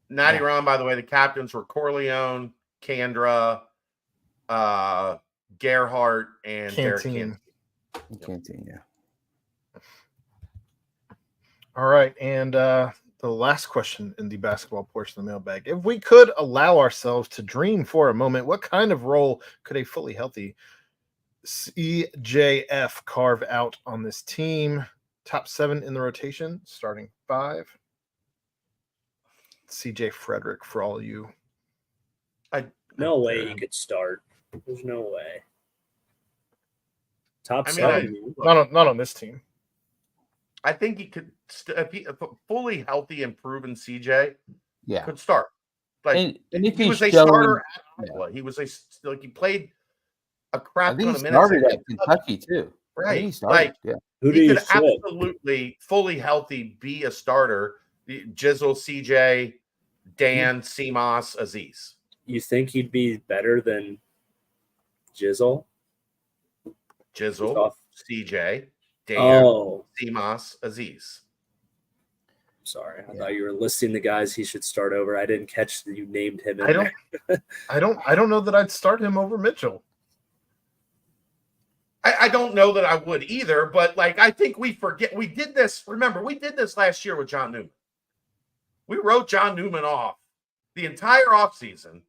Natty Ron, by the way, the captains were Corleone, Kandra, Gerhardt, and Derek Canteen. Canteen, yeah. All right, and the last question in the basketball portion of the mailbag. If we could allow ourselves to dream for a moment, what kind of role could a fully healthy CJF carve out on this team? Top 7 in the rotation, starting 5. CJ Frederick for all you. No way he could start. There's no way. Top I mean, 7. Not on this team. I think he could a fully healthy and proven CJ Yeah. could start. Like And if he was a showing, starter at Iowa. He was he played a I crap think ton he of minutes. started at Kentucky too. I think he Right. started, Like yeah. Who do he you could sit? absolutely fully healthy be a starter. Jizzle, CJ, Dan, CMOS, Aziz. You think he'd be better than Jizzle? Jizzle, Off. CJ, Dan, Oh, CMOS, Aziz. sorry. I thought you were listing the guys he should start over. I didn't catch that you named him. I don't know that I'd start him over Mitchell. I don't know that I would either, but like I think we forget we did this. Remember, we did this last year with John Newman. We wrote John Newman off the entire offseason.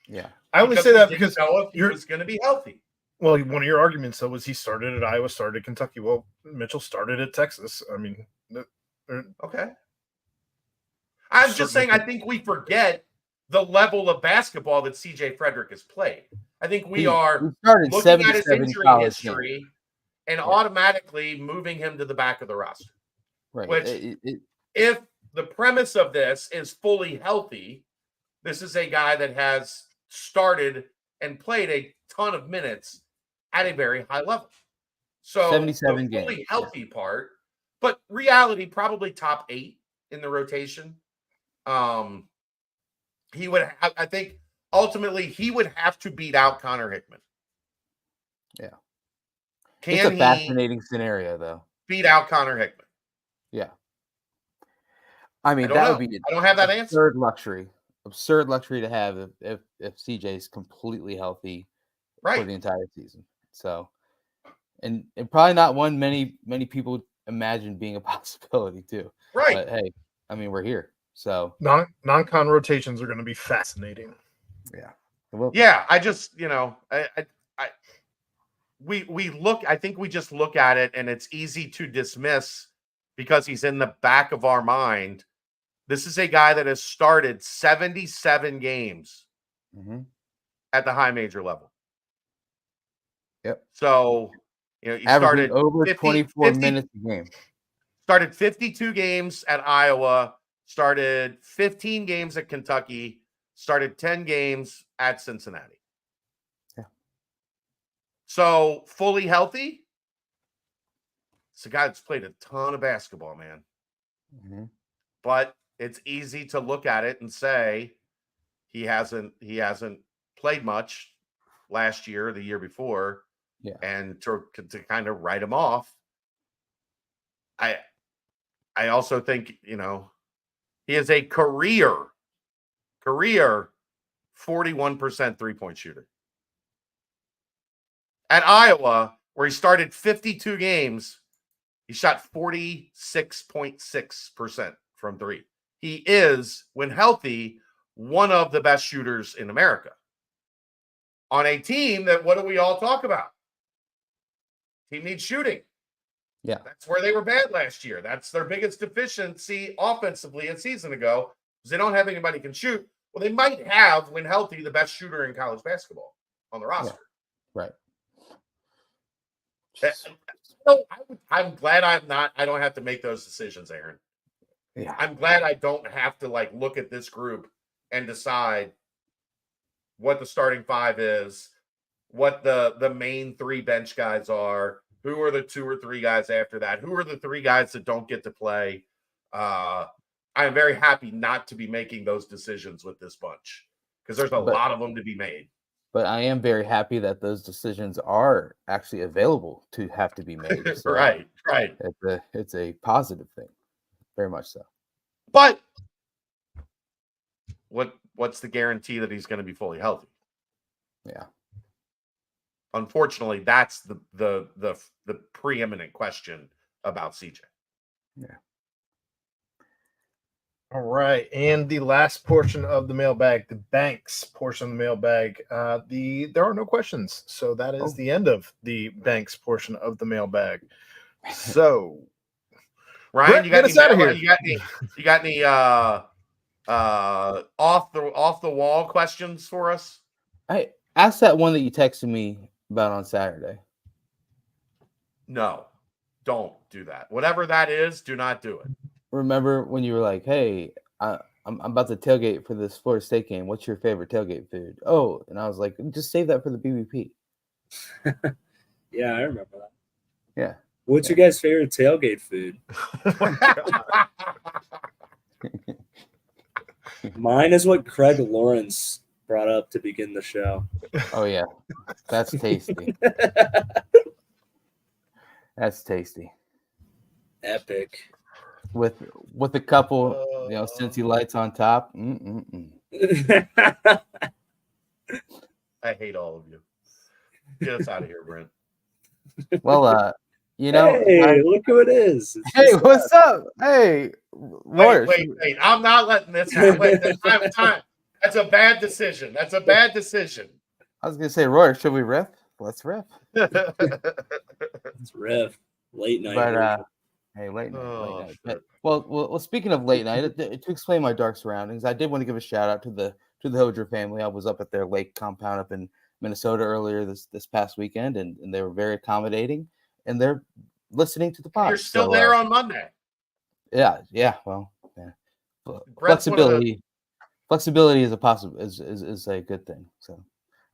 Yeah. I only say that because know if he was going to be healthy. well, one of your arguments though was he started at Iowa, started at Kentucky. Well, Mitchell started at Texas. I mean, Okay. I'm just saying, I think we forget the level of basketball that CJ Frederick has played. I think we are started looking at his 77 injury college history games. and automatically moving him to the back of the roster. Right. Which, if the premise of this is fully healthy, this is a guy that has started and played a ton of minutes at a very high level. So 77 the fully games, healthy part, but reality probably top 8 in the rotation. He would have, I think ultimately he would have to beat out Connor Hickman. Yeah. Can it's a fascinating scenario though. Beat out Connor Hickman? Yeah. I mean, I would be I don't have that answer. Absurd luxury to have if CJ is completely healthy for the entire season. So, and probably not one many people imagine being a possibility too. Right. But hey, I mean, we're here. So non-con rotations are going to be fascinating. Yeah. Yeah. I just, we look, I think we just look at it and it's easy to dismiss because he's in the back of our mind. This is a guy that has started 77 games at the high major level. Yep. So, he averaging started over 24 minutes a game. Started 52 games at Iowa, started 15 games at Kentucky, started 10 games at Cincinnati. Yeah. So, fully healthy. It's a guy that's played a ton of basketball, man. But it's easy to look at it and say he hasn't played much last year or the year before. Yeah. And to kind of write him off. I also think, he is a career 41% three-point shooter. At Iowa, where he started 52 games, he shot 46.6% from three. He is, when healthy, one of the best shooters in America. On a team that, what do we all talk about? Team needs shooting. Yeah. That's where they were bad last year. That's their biggest deficiency offensively a season ago, because they don't have anybody who can shoot. Well, they might have, when healthy, the best shooter in college basketball on the roster. Yeah. Right. I'm glad I don't have to make those decisions, Aaron. Yeah. I'm glad I don't have to look at this group and decide what the starting five is, what the main 3 bench guys are, who are the 2 or 3 guys after that, who are the 3 guys that don't get to play. I am very happy not to be making those decisions with this bunch because there's a lot of them to be made. But I am very happy that those decisions are actually available to have to be made. So Right. It's a positive thing, very much so. But what's the guarantee that he's going to be fully healthy? Yeah. Unfortunately, that's the preeminent question about CJ. Yeah. All right, and the last portion of the mailbag, the Banks portion of the mailbag. There are no questions, so that is the end of the Banks portion of the mailbag. So, Ryan, Brett, get us out of here. You got any off the wall questions for us? I asked that one that you texted me about on Saturday. No, don't do that. Whatever that is, do not do it. Remember when you were like, "Hey, I'm about to tailgate for this Florida State game. What's your favorite tailgate food?" Oh, and I was like, "Just save that for the BBP." Yeah, I remember that. Yeah. What's your guys' favorite tailgate food? Mine is what Craig Lawrence brought up to begin the show. Oh yeah, that's tasty. That's tasty. Epic. With a couple, Cincy lights on top. I hate all of you. Get us out of here, Brent. Well, hey, look who it is. Hey, what's up? Hey, Roy. Wait. I'm not letting this happen. Wait, time. That's a bad decision. I was gonna say, Roy, should we riff? Let's riff. Let's riff. Late night. But hey, late night. But, well, speaking of late night, to explain my dark surroundings, I did want to give a shout out to the Hojer family. I was up at their lake compound up in Minnesota earlier this past weekend, and they were very accommodating, and they're listening to the pod. You're still there on Monday. Yeah. Well, yeah. Flexibility is is a good thing. So,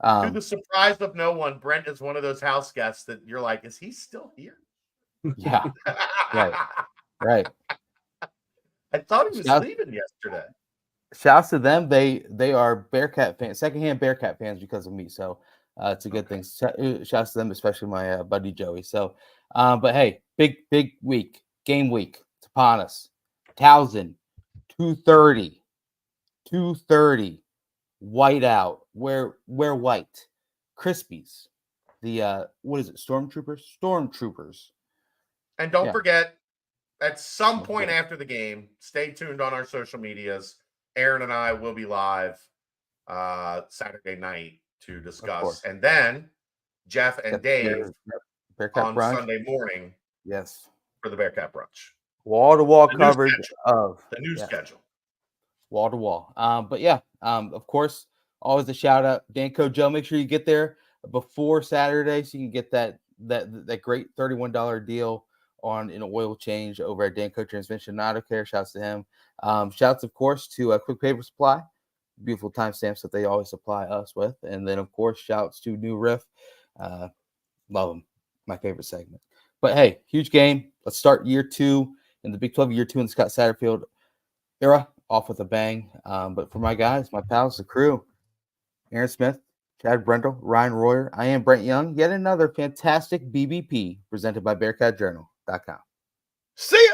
to the surprise of no one, Brent is one of those house guests that you're like, is he still here? Yeah. Right. I thought he was leaving yesterday. Shouts to them. They are Bearcat fans, secondhand Bearcat fans because of me. So it's a good thing. Shouts to them, especially my buddy Joey. So, but hey, big week, game week. It's upon us. Towson, 2:30, white out. Wear white. Crispies. The what is it? Stormtroopers. And don't forget, at some point after the game, stay tuned on our social medias. Aaron and I will be live Saturday night to discuss. And then Jeff and Dave on brunch. Sunday morning. Yes. For the Bearcat brunch. Wall-to-wall coverage of the new schedule. Wall-to-wall. But yeah, of course, always a shout out. Danco Joe, make sure you get there before Saturday so you can get that great $31 deal on an oil change over at Danco Transmission and Auto Care. Shouts to him. Shouts, of course, to Quick Paper Supply. Beautiful timestamps that they always supply us with. And then, of course, shouts to New Riff. Love them. My favorite segment. But hey, huge game. Let's start year 2 in the Big 12, year 2 in the Scott Satterfield era, off with a bang. But for my guys, my pals, the crew, Aaron Smith, Chad Brendel, Ryan Royer, I am Brent Young. Yet another fantastic BBP presented by BearcatJournal.com. See